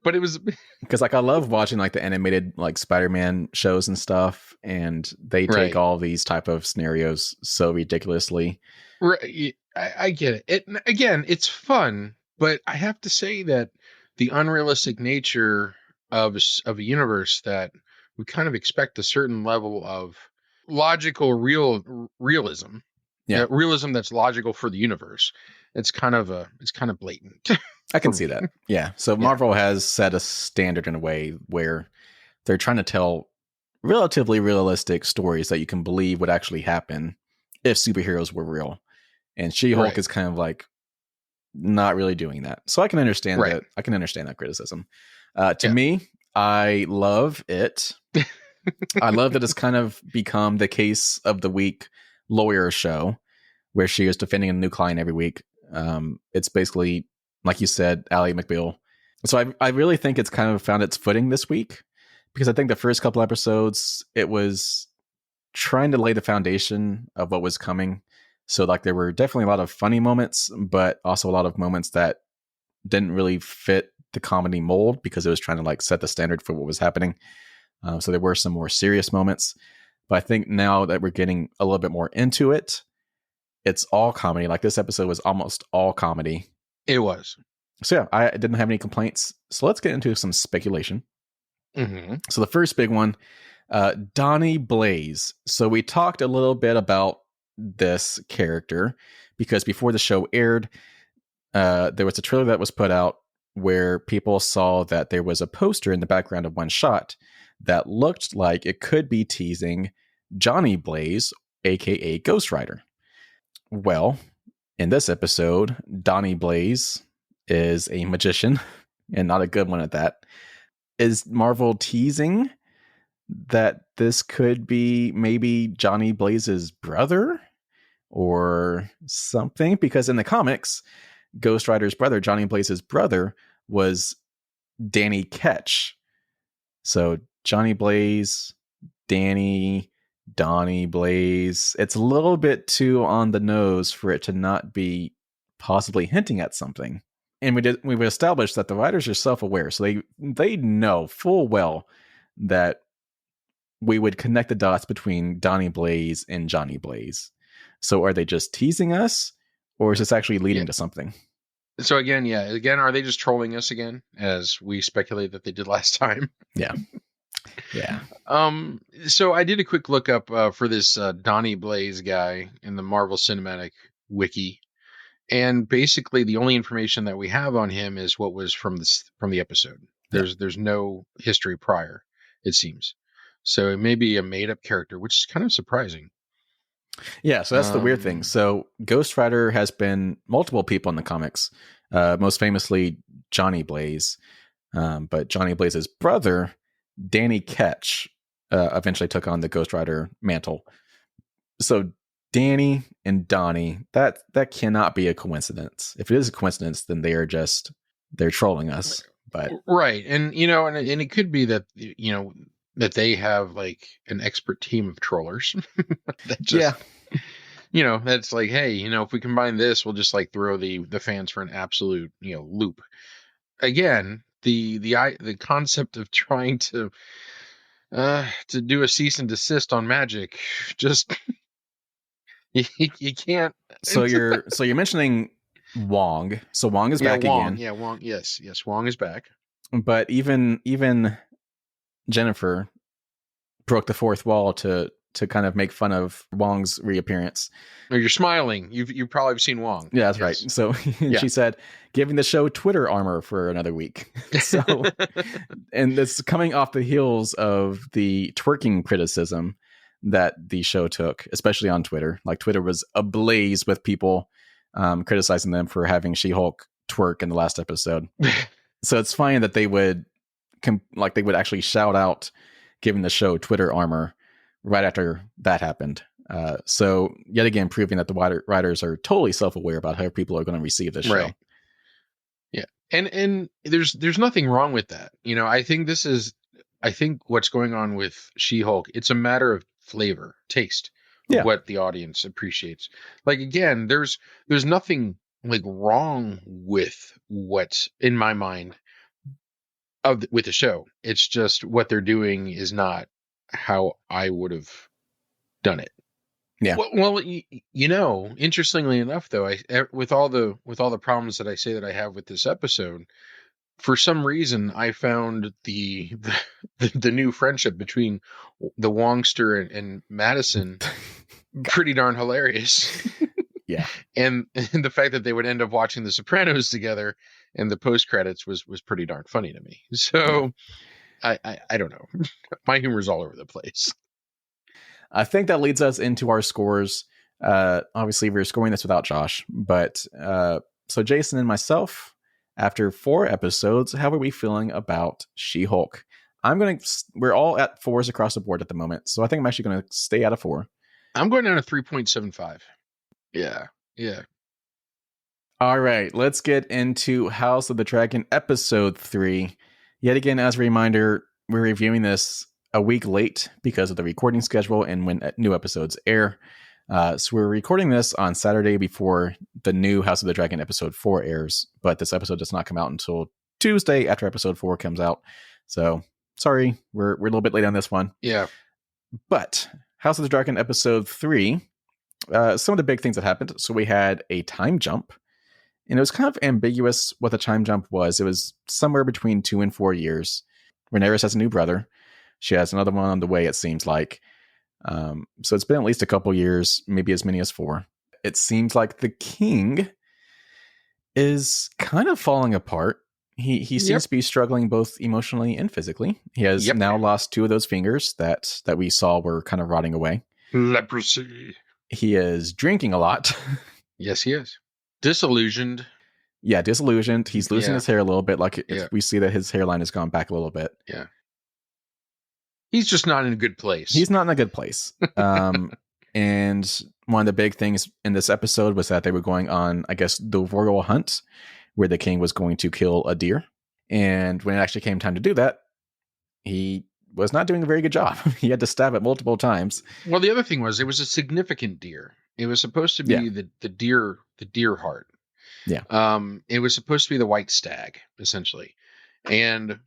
But it was because like I love watching like the animated like Spider-Man shows and stuff, and they take all these type of scenarios so ridiculously. Right, I get it. Again, it's fun, but I have to say that the unrealistic nature of a universe that we kind of expect a certain level of logical realism. Yeah, realism that's logical for the universe. It's kind of blatant. I can see that. Yeah. So Marvel has set a standard in a way where they're trying to tell relatively realistic stories that you can believe would actually happen if superheroes were real. And She-Hulk is kind of like not really doing that. So I can understand that. I can understand that criticism. To me, I love it. I love that it's kind of become the case of the week lawyer show where she is defending a new client every week. It's basically, like you said, Ally McBeal. So I really think it's kind of found its footing this week, because I think the first couple episodes, it was trying to lay the foundation of what was coming. So like there were definitely a lot of funny moments, but also a lot of moments that didn't really fit the comedy mold, because it was trying to like set the standard for what was happening. So there were some more serious moments. But I think now that we're getting a little bit more into it, it's all comedy. Like this episode was almost all comedy. It was. So yeah, I didn't have any complaints. So let's get into some speculation. Mm-hmm. So the first big one, Donnie Blaze. So we talked a little bit about this character because before the show aired, there was a trailer that was put out where people saw that there was a poster in the background of One Shot that looked like it could be teasing Johnny Blaze, aka Ghost Rider. Well, in this episode, Donnie Blaze is a magician, and not a good one at that. Is Marvel teasing that this could be maybe Johnny Blaze's brother or something? Because in the comics, Ghost Rider's brother, Johnny Blaze's brother, was Danny Ketch. So Johnny Blaze, Danny, Donnie Blaze. It's a little bit too on the nose for it to not be possibly hinting at something. And we've established that the writers are self-aware, so they know full well that we would connect the dots between Donnie Blaze and Johnny Blaze. So are they just teasing us, or is this actually leading to something? So again, are they just trolling us again, as we speculate that they did last time? Yeah. Yeah. So I did a quick look up for this Donnie Blaze guy in the Marvel Cinematic Wiki, and basically the only information that we have on him is what was from the episode. There's no history prior, it seems. So it may be a made up character, which is kind of surprising. Yeah, so that's the weird thing. So Ghost Rider has been multiple people in the comics, most famously Johnny Blaze. But Johnny Blaze's brother, Danny Ketch, eventually took on the Ghost Rider mantle. So Danny and Donnie, that cannot be a coincidence. If it is a coincidence, then they're trolling us. But right, and and it could be that that they have like an expert team of trollers that just that's like, hey, if we combine this, we'll just like throw the fans for an absolute loop. Again, the concept of trying to do a cease and desist on magic, just you can't. So you're mentioning Wong. So Wong is back again. Yeah, Wong. Yes, Wong is back. But even Jennifer broke the fourth wall to kind of make fun of Wong's reappearance. Oh, you're smiling. You've probably seen Wong. Yeah, that's right. So she said, giving the show Twitter armor for another week. So, and it's coming off the heels of the twerking criticism that the show took, especially on Twitter. Like Twitter was ablaze with people criticizing them for having She-Hulk twerk in the last episode. So it's fine that they would actually shout out giving the show Twitter armor right after that happened. So yet again, proving that the writers are totally self-aware about how people are going to receive this show. Right. Yeah. And there's nothing wrong with that. I think what's going on with She-Hulk, it's a matter of flavor, taste, of what the audience appreciates. Like, again, there's nothing like wrong with what, in my mind, with the show. It's just what they're doing is not how I would have done it. Yeah. Well, interestingly enough, though, with all the problems that I say that I have with this episode, for some reason I found the new friendship between the Wongster and Madison pretty darn hilarious. Yeah. And the fact that they would end up watching The Sopranos together and the post credits was pretty darn funny to me. So I don't know. My humor's all over the place. I think that leads us into our scores. Obviously, we're scoring this without Josh, but so Jason and myself, after 4 episodes, how are we feeling about She-Hulk? We're all at 4s across the board at the moment, so I think I'm actually going to stay at a 4. I'm going down to 3.75. Yeah. All right, let's get into House of the Dragon episode 3. Yet again, as a reminder, we're reviewing this a week late because of the recording schedule and when new episodes air. So we're recording this on Saturday before the new House of the Dragon episode 4 airs, but this episode does not come out until Tuesday after episode 4 comes out. So sorry, we're a little bit late on this one. Yeah. But House of the Dragon episode 3, some of the big things that happened. So we had a time jump. And it was kind of ambiguous what the time jump was. It was somewhere between 2 and 4 years. Rhaenyra has a new brother. She has another one on the way, it seems like. So it's been at least a couple years, maybe as many as 4. It seems like the king is kind of falling apart. He seems to be struggling both emotionally and physically. He has now lost 2 of those fingers that we saw were kind of rotting away. Leprosy. He is drinking a lot. Yes, he is. Disillusioned. Yeah, disillusioned. He's losing his hair a little bit. Like we see that his hairline has gone back a little bit. Yeah. He's just not in a good place. He's not in a good place. And one of the big things in this episode was that they were going on, I guess, the royal hunt, where the king was going to kill a deer. And when it actually came time to do that, he was not doing a very good job. He had to stab it multiple times. Well, the other thing was it was a significant deer. It was supposed to be the deer heart. Yeah. It was supposed to be the white stag, essentially. And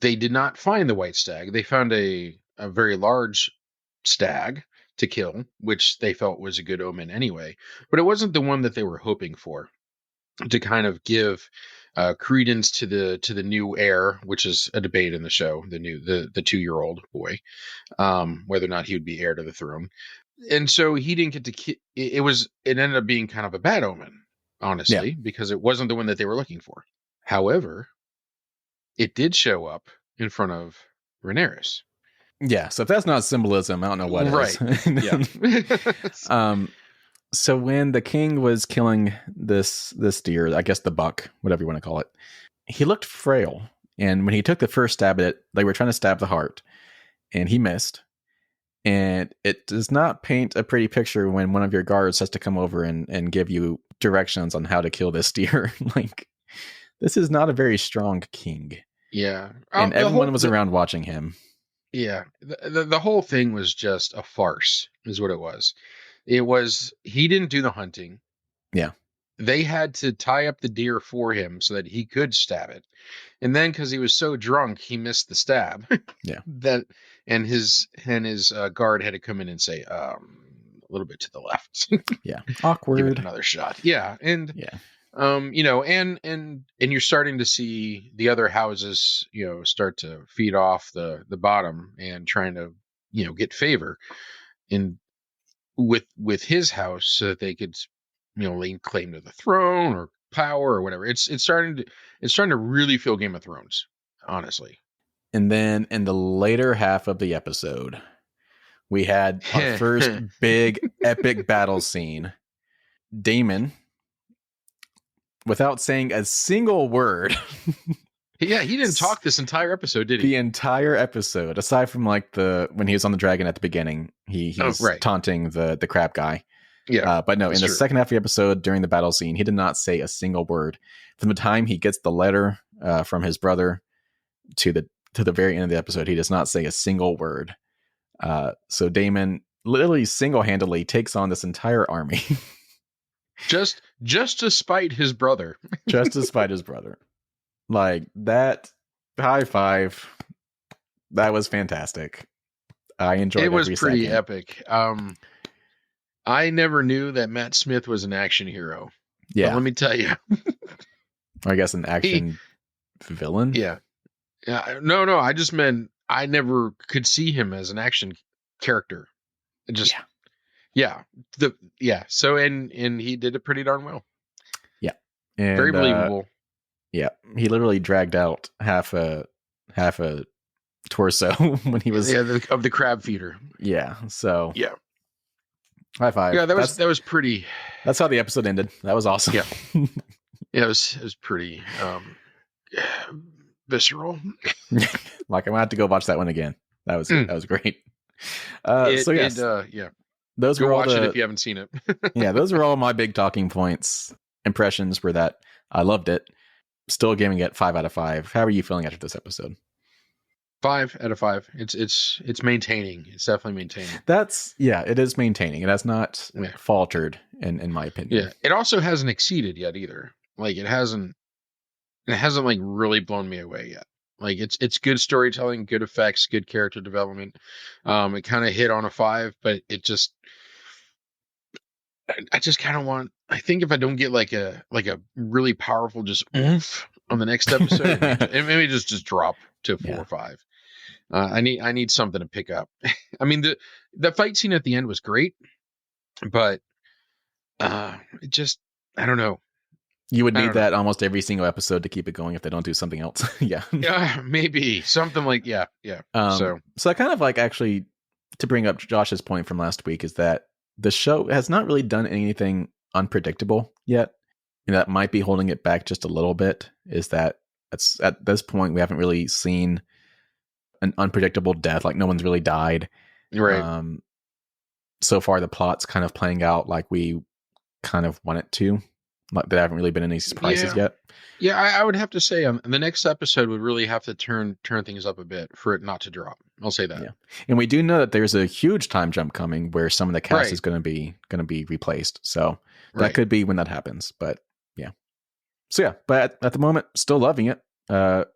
they did not find the white stag. They found a very large stag to kill, which they felt was a good omen anyway. But it wasn't the one that they were hoping for, to kind of give credence to the new heir, which is a debate in the show, the 2-year-old boy, whether or not he would be heir to the throne. And so he didn't get to it ended up being kind of a bad omen, honestly, because it wasn't the one that they were looking for. However, it did show up in front of Rhaenyra. Yeah, so if that's not symbolism, I don't know what is. Yeah. So when the king was killing this deer, I guess the buck, whatever you want to call it, he looked frail. And when he took the first stab at it, they were trying to stab the heart, and he missed. And it does not paint a pretty picture when one of your guards has to come over and give you directions on how to kill this deer. Like, this is not a very strong king. Yeah. And everyone was around watching him. Yeah. The whole thing was just a farce, is what it was. He didn't do the hunting. Yeah. They had to tie up the deer for him so that he could stab it. And then because he was so drunk, he missed the stab. Yeah. And his guard had to come in and say, a little bit to the left. Yeah. Awkward. Give it another shot. Yeah. And, and you're starting to see the other houses, start to feed off the bottom and trying to, get favor with his house so that they could, lay claim to the throne or power or whatever. It's starting to really feel Game of Thrones, honestly. And then in the later half of the episode, we had our first big epic battle scene. Daemon, without saying a single word. Yeah, he didn't talk this entire episode, did he? The entire episode, aside from like when he was on the dragon at the beginning, he's taunting the crab guy. Yeah, but no, in the second half of the episode, during the battle scene, he did not say a single word. From the time he gets the letter from his brother to the very end of the episode, he does not say a single word. So Daemon literally single-handedly takes on this entire army. just to spite his brother. Just to spite his brother. Like, that high five, that was fantastic. I enjoyed it. It was pretty epic. I never knew that Matt Smith was an action hero. Yeah. But let me tell you. I guess an action villain? Yeah. Yeah. No, I just meant I never could see him as an action character. So, and he did it pretty darn well. Yeah. And, very believable. Yeah. He literally dragged out half a torso when he was of the crab feeder. Yeah. So yeah. High five. Yeah, that was pretty. That's how the episode ended. That was awesome. Yeah. Yeah, it was pretty visceral. Like, I'm gonna have to go watch that one again. That was great. Yeah. Those go were watch it if you haven't seen it. Yeah, those were all my big talking points. impressions were that I loved it. Still giving it 5 out of 5. How are you feeling after this episode? 5 out of 5. It's maintaining. It's definitely maintaining. It is maintaining. It has not faltered in my opinion. Yeah. It also hasn't exceeded yet either. Like it hasn't like really blown me away yet. Like it's good storytelling, good effects, good character development. It kind of hit on a 5, but it just I just kind of want. I think if I don't get like a really powerful just oomph on the next episode, it may just drop to 4 or 5. I need something to pick up. I mean the fight scene at the end was great, but it just I don't know. You would need that almost every single episode to keep it going if they don't do something else. Yeah. Yeah, maybe something like yeah. So I kind of like actually to bring up Josh's point from last week is that the show has not really done anything unpredictable yet. And that might be holding it back just a little bit. Is that at this point we haven't really seen an unpredictable death, like no one's really died. Right. So far the plot's kind of playing out like we kind of want it to. Like there haven't really been any surprises yet. Yeah, I would have to say the next episode would really have to turn things up a bit for it not to drop. I'll say that. Yeah, and we do know that there's a huge time jump coming where some of the cast is going to be replaced. So that could be when that happens. But yeah, so yeah, but at the moment, still loving it.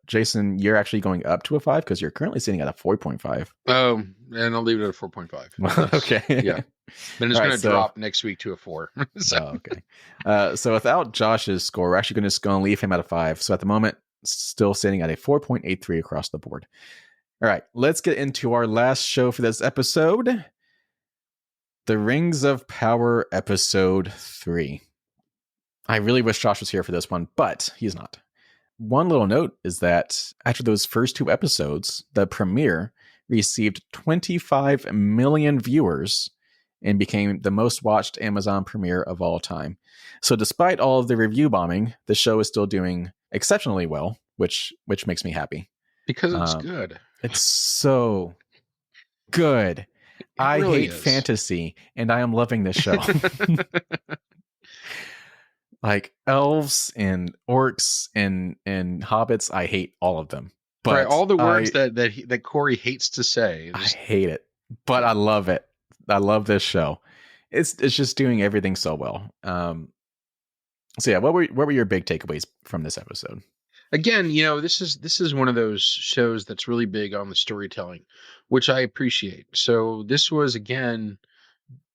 Jason, you're actually going up to a 5 because you're currently sitting at a 4.5. Oh, and I'll leave it at a 4.5. Okay. Yeah. Then it's going to drop next week to a 4. Okay. So without Josh's score, we're actually just going to leave him at a 5. So at the moment, still sitting at a 4.83 across the board. All right. Let's get into our last show for this episode. The Rings of Power episode 3. I really wish Josh was here for this one, but he's not. One little note is that after those first 2 episodes, the premiere received 25 million viewers and became the most watched Amazon premiere of all time. So despite all of the review bombing, the show is still doing exceptionally well, which makes me happy. Because it's good. It's so good. I really hate fantasy, and I am loving this show. Like elves and orcs and hobbits, I hate all of them. But all the words that Corey hates to say. I hate it, but I love it. I love this show. It's just doing everything so well. So yeah, what were your big takeaways from this episode? Again, this is one of those shows that's really big on the storytelling, which I appreciate. So this was again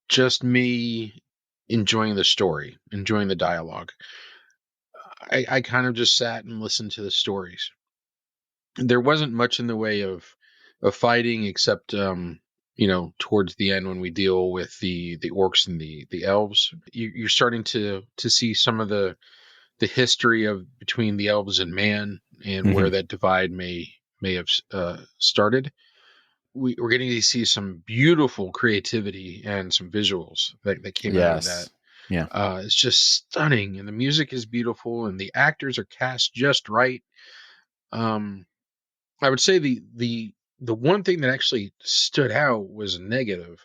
just me enjoying the story, enjoying the dialogue. I kind of just sat and listened to the stories. There wasn't much in the way of fighting except towards the end when we deal with the orcs and the elves. You're starting to see some of the history of between the elves and man and where that divide may have started. We're getting to see some beautiful creativity and some visuals that came out of that. Yeah. It's just stunning, and the music is beautiful, and the actors are cast just right. I would say the one thing that actually stood out was negative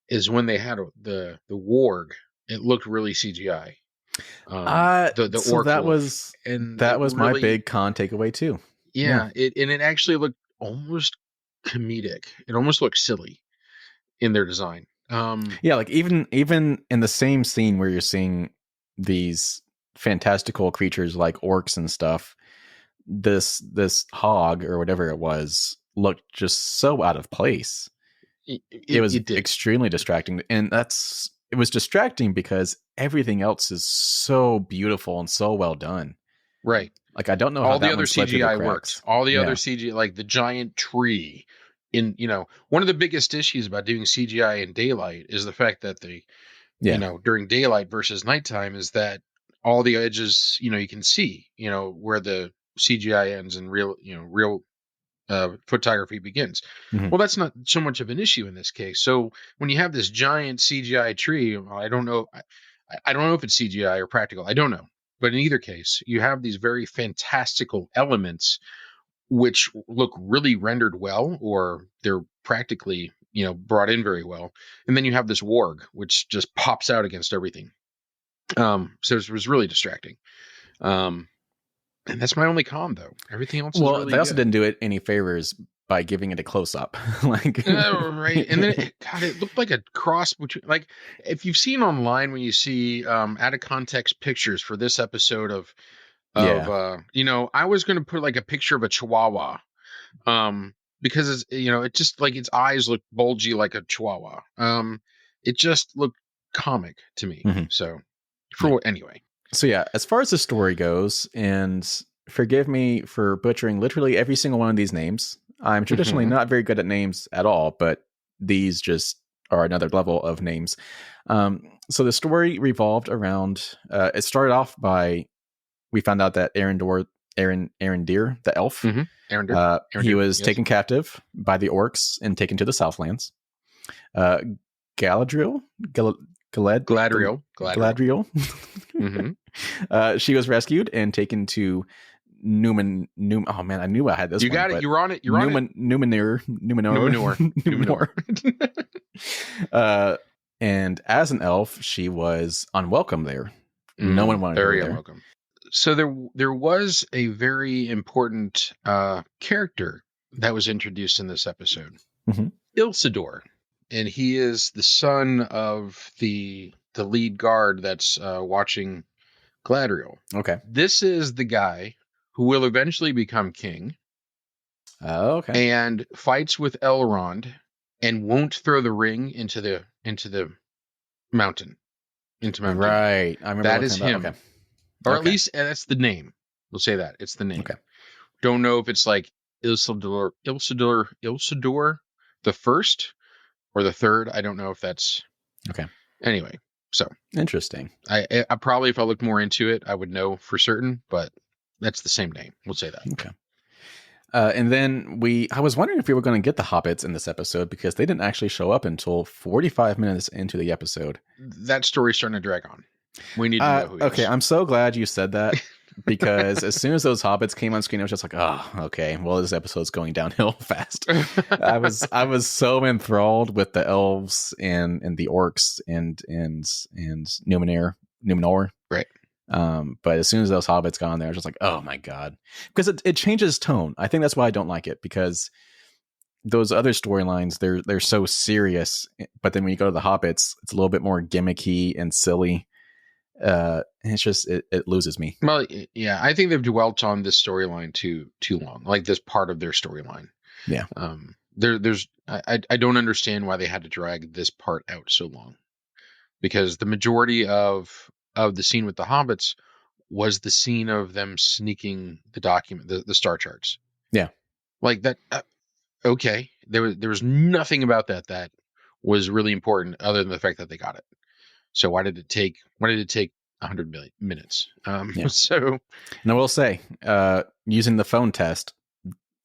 is when they had the warg. It looked really CGI. The orc that was my big con takeaway too. Yeah. It actually looked almost comedic. It almost looked silly in their design. Like even in the same scene where you're seeing these fantastical creatures like orcs and stuff, this hog or whatever it was looked just so out of place. It was extremely distracting, and it was distracting because everything else is so beautiful and so well done. Right. Like I don't know how all the other CGI worked. All the other CGI, like the giant tree. One of the biggest issues about doing CGI in daylight is the fact that during daylight versus nighttime is that all the edges, you can see, where the CGI ends and real photography begins. Well, that's not so much of an issue in this case. So when you have this giant CGI tree, I don't know if it's CGI or practical. I don't know. But in either case, you have these very fantastical elements which look really rendered well, or they're practically, brought in very well. And then you have this warg, which just pops out against everything. So it was really distracting. And that's my only con, though. Everything else is Well, really they also good. didn't do it any favors by giving it a close up. Like, Right. And then it looked like a cross between, like, if you've seen online when you see out of context pictures for this episode of yeah. I was going to put like a picture of a chihuahua, because it's, it just like its eyes look bulgy like a chihuahua. It just looked comic to me. Mhm. So Yeah. anyway. So yeah, as far as the story goes, and forgive me for butchering literally every single one of these names. I'm traditionally Mhm. not very good at names at all, but these just are another level of names. So the story revolved around. It started off by we found out that Aaron Deer, the elf, Aaron he Deer, was yes. taken captive by the orcs and taken to the Southlands. Uh, Galadriel, Galadriel. Galadriel. Mm-hmm. She was rescued and taken to Newman. Oh man, I knew I had this. You one, got it. but You're on it. You're on it. Numenor. And as an elf, she was unwelcome there. No one wanted her Very there. unwelcome. So there was a very important character that was introduced in this episode, Ilsador, and he is the son of the lead guard that's watching Galadriel. Okay. This is the guy who will eventually become king. Okay. And fights with Elrond and won't throw the ring into the mountain. Into Mount Doom. Right. I remember that is him. Okay. Or at least that's the name. We'll say that. It's the name. Okay. Don't know if it's like Ilsador the first or the third. I don't know if that's okay. Anyway, so interesting. I probably, if I looked more into it, I would know for certain, but that's the same name. We'll say that. Okay. And then I was wondering if we were going to get the hobbits in this episode because they didn't actually show up until 45 minutes into the episode. That story's starting to drag on. We need to know who he okay, is. I'm so glad you said that because as soon as those hobbits came on screen, I was just like, oh, okay, well, this episode's going downhill fast. I was so enthralled with the elves and the orcs and Numenor. Right. But as soon as those hobbits got on there, I was just like, oh my God. Because it changes tone. I think that's why I don't like it, because those other storylines, they're so serious. But then when you go to the hobbits, it's a little bit more gimmicky and silly. And it's just, it loses me. Well, yeah, I think they've dwelt on this storyline too long, like this part of their storyline. Yeah. I don't understand why they had to drag this part out so long, because the majority of the scene with the hobbits was the scene of them sneaking the document, the star charts. Yeah. Like that. Okay. There was nothing about that was really important other than the fact that they got it. So why did it take 100 million minutes? So, and I will say, using the phone test,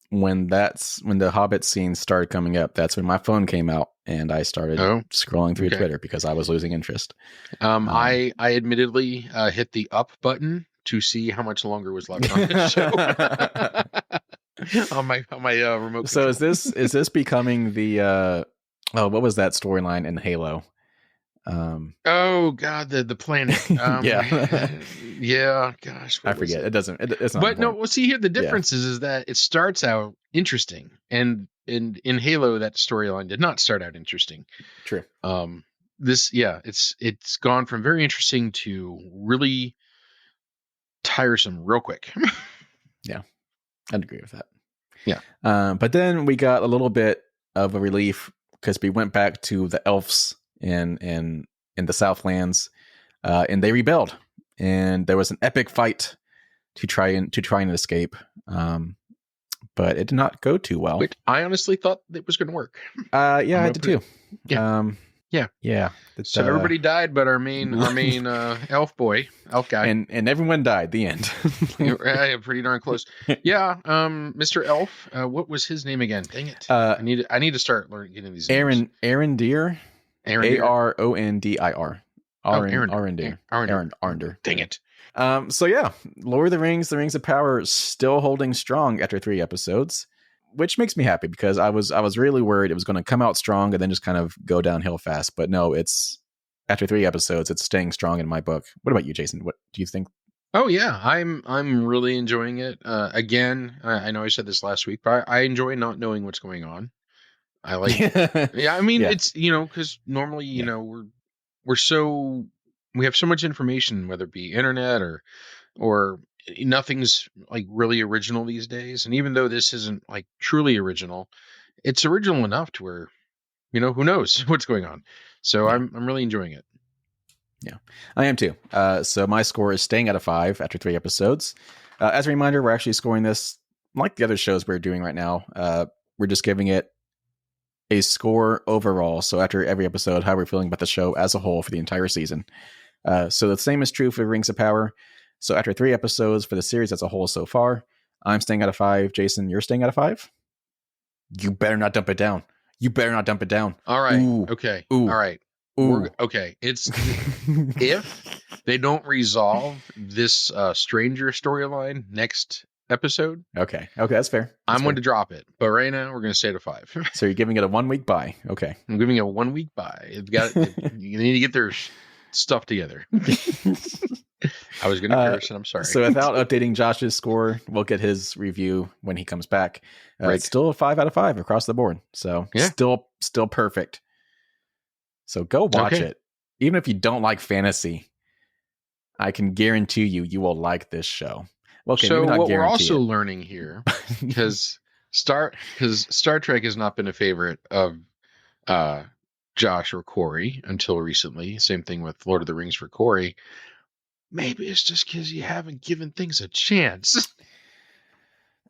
when the Hobbit scene started coming up, that's when my phone came out and I started scrolling through Twitter because I was losing interest. I admittedly hit the up button to see how much longer was left on the show on my remote. So control. is this becoming the what was that storyline in Halo? Oh God, the planet. Yeah. Gosh, I forget. It's not. But important. no, well, see here, the difference is that it starts out interesting, and in Halo, that storyline did not start out interesting. True. It's gone from very interesting to really tiresome real quick. Yeah, I'd agree with that. Yeah. But then we got a little bit of a relief because we went back to the elves in the Southlands, and they rebelled, and there was an epic fight to try and escape. But it did not go too well. Wait, I honestly thought it was going to work. I did too. Yeah. So everybody died, but our main elf guy, and everyone died. The end. Pretty darn close. Yeah. Mr. Elf. What was his name again? Dang it. I need to start getting these. Aaron Deer. Arondir. Arondir. Dang it. So yeah, Lord of the Rings, The Rings of Power is still holding strong after 3 episodes, which makes me happy because I was really worried it was going to come out strong and then just kind of go downhill fast. But no, it's after 3 episodes, it's staying strong in my book. What about you, Jason? What do you think? Oh yeah, I'm really enjoying it. Again, I know I said this last week, but I enjoy not knowing what's going on. I like, yeah. I mean, Yeah, it's because normally yeah, we're so we have so much information, whether it be internet or nothing's like really original these days. And even though this isn't like truly original, it's original enough to where who knows what's going on. So yeah, I'm really enjoying it. yeah. I am too. So my score is staying at a 5 after 3 episodes. As a reminder, we're actually scoring this like the other shows we're doing right now. We're just giving it a score overall. So after every episode, how we're feeling about the show as a whole for the entire season. So the same is true for Rings of Power. So after 3 episodes for the series as a whole so far, I'm staying at a 5. Jason, you're staying at a 5? You better not dump it down. You better not dump it down. All right. Ooh. Okay. Ooh. All right. Ooh. Okay. It's if they don't resolve this stranger storyline next episode, Okay, that's fair. I'm going to drop it. But right now, we're going to stay at a 5. So you're giving it a 1 week buy. Okay. I'm giving it a 1 week buy. You need to get their stuff together. I was going to curse, and I'm sorry. So without updating Josh's score, we'll get his review when he comes back. Right. It's still a 5 out of 5 across the board. So yeah. still perfect. So go watch it. Even if you don't like fantasy, I can guarantee you will like this show. Well, okay, so what we're also it. learning here, because Star Trek has not been a favorite of Josh or Corey until recently. Same thing with Lord of the Rings for Corey. Maybe it's just because you haven't given things a chance.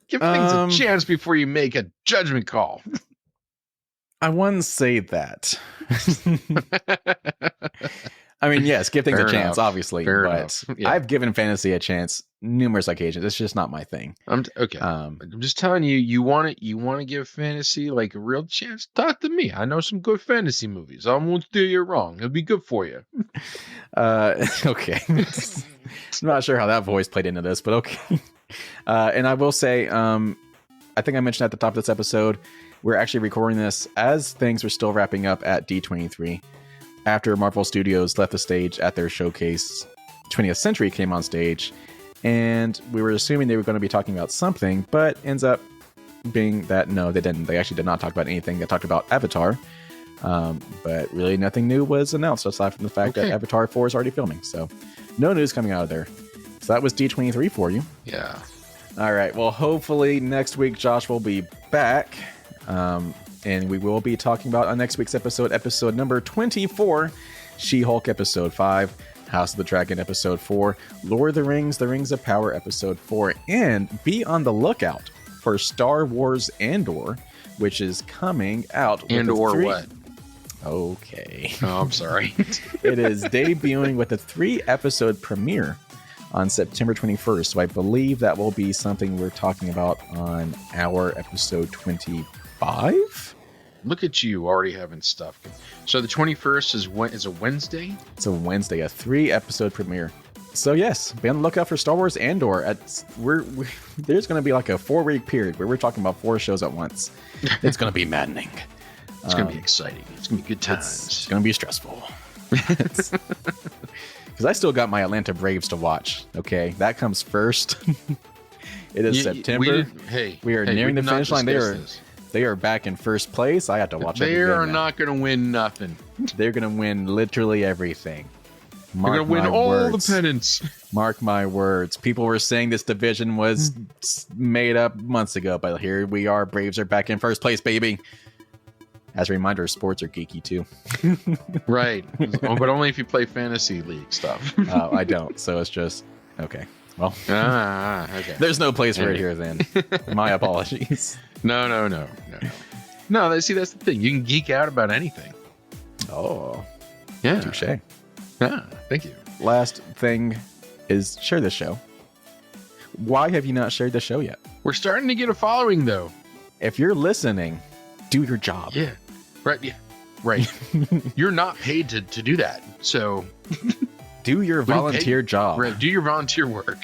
Give things a chance before you make a judgment call. I wouldn't say that. I mean, yes, give things a chance, obviously. But yeah. I've given fantasy a chance numerous occasions. It's just not my thing. Okay. I'm just telling you, you want to give fantasy like a real chance? Talk to me. I know some good fantasy movies. I won't steer you wrong. It'll be good for you. Okay. I'm not sure how that voice played into this, but okay. And I will say, I think I mentioned at the top of this episode, we're actually recording this as things are still wrapping up at D23. After Marvel Studios left the stage at their showcase, 20th Century came on stage, and we were assuming they were going to be talking about something, but ends up being that no, they didn't. They actually did not talk about anything. They talked about Avatar, but really nothing new was announced aside from the fact that Avatar 4 is already filming. So no news coming out of there. So that was D23 for you. Yeah. All right. Well, hopefully next week Josh will be back. And we will be talking about on next week's episode number 24, She-Hulk episode 5, House of the Dragon episode 4, Lord of the Rings of Power episode 4, and be on the lookout for Star Wars Andor, which is coming out. Andor what? Okay. Oh, I'm sorry. It is debuting with a 3-episode premiere on September 21st. So I believe that will be something we're talking about on our episode 25. Look at you already having stuff. So the 21st is a Wednesday? It's a Wednesday, a 3-episode premiere. So yes, be on the lookout for Star Wars Andor. There's going to be like a 4-week period where we're talking about 4 shows at once. It's going to be maddening. It's going to be exciting. It's going to be good times. It's going to be stressful. Because I still got my Atlanta Braves to watch. Okay, that comes first. It is September. We are nearing the finish line. They are back in first place. I have to watch. They are not going to win nothing. They're going to win literally everything. They're going to win all the pennants. Mark my words. People were saying this division was made up months ago, but here we are. Braves are back in first place, baby. As a reminder, sports are geeky too. Right. But only if you play fantasy league stuff. I don't. So it's just, okay. Well, okay. There's no place for it here then. My apologies. No. See, that's the thing. You can geek out about anything. Oh. Yeah. Touche. Yeah. Thank you. Last thing is share this show. Why have you not shared the show yet? We're starting to get a following, though. If you're listening, do your job. Yeah. Right. Yeah. Right. You're not paid to do that. So do your volunteer job. Right. Do your volunteer work.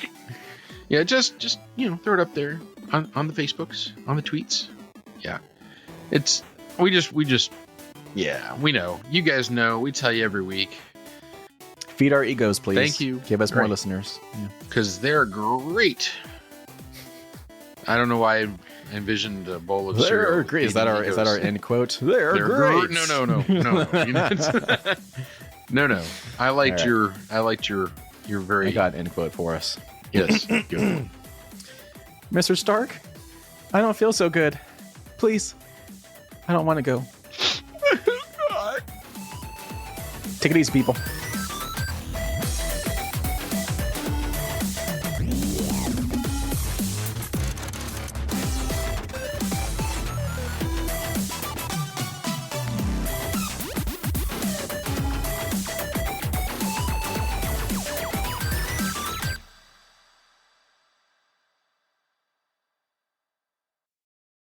Yeah. Just throw it up there on the Facebooks, on the tweets. Yeah. We know. You guys know. We tell you every week. Feed our egos, please. Thank you. Give us more Great. listeners. Yeah. Because they're great. I don't know why I envisioned a bowl of cereal. They're great. Is that our end quote? They're great. No. No. I liked your very. I got an end quote for us. Yes. Good. Mr. Stark, I don't feel so good. Please, I don't want to go. Take it easy, people.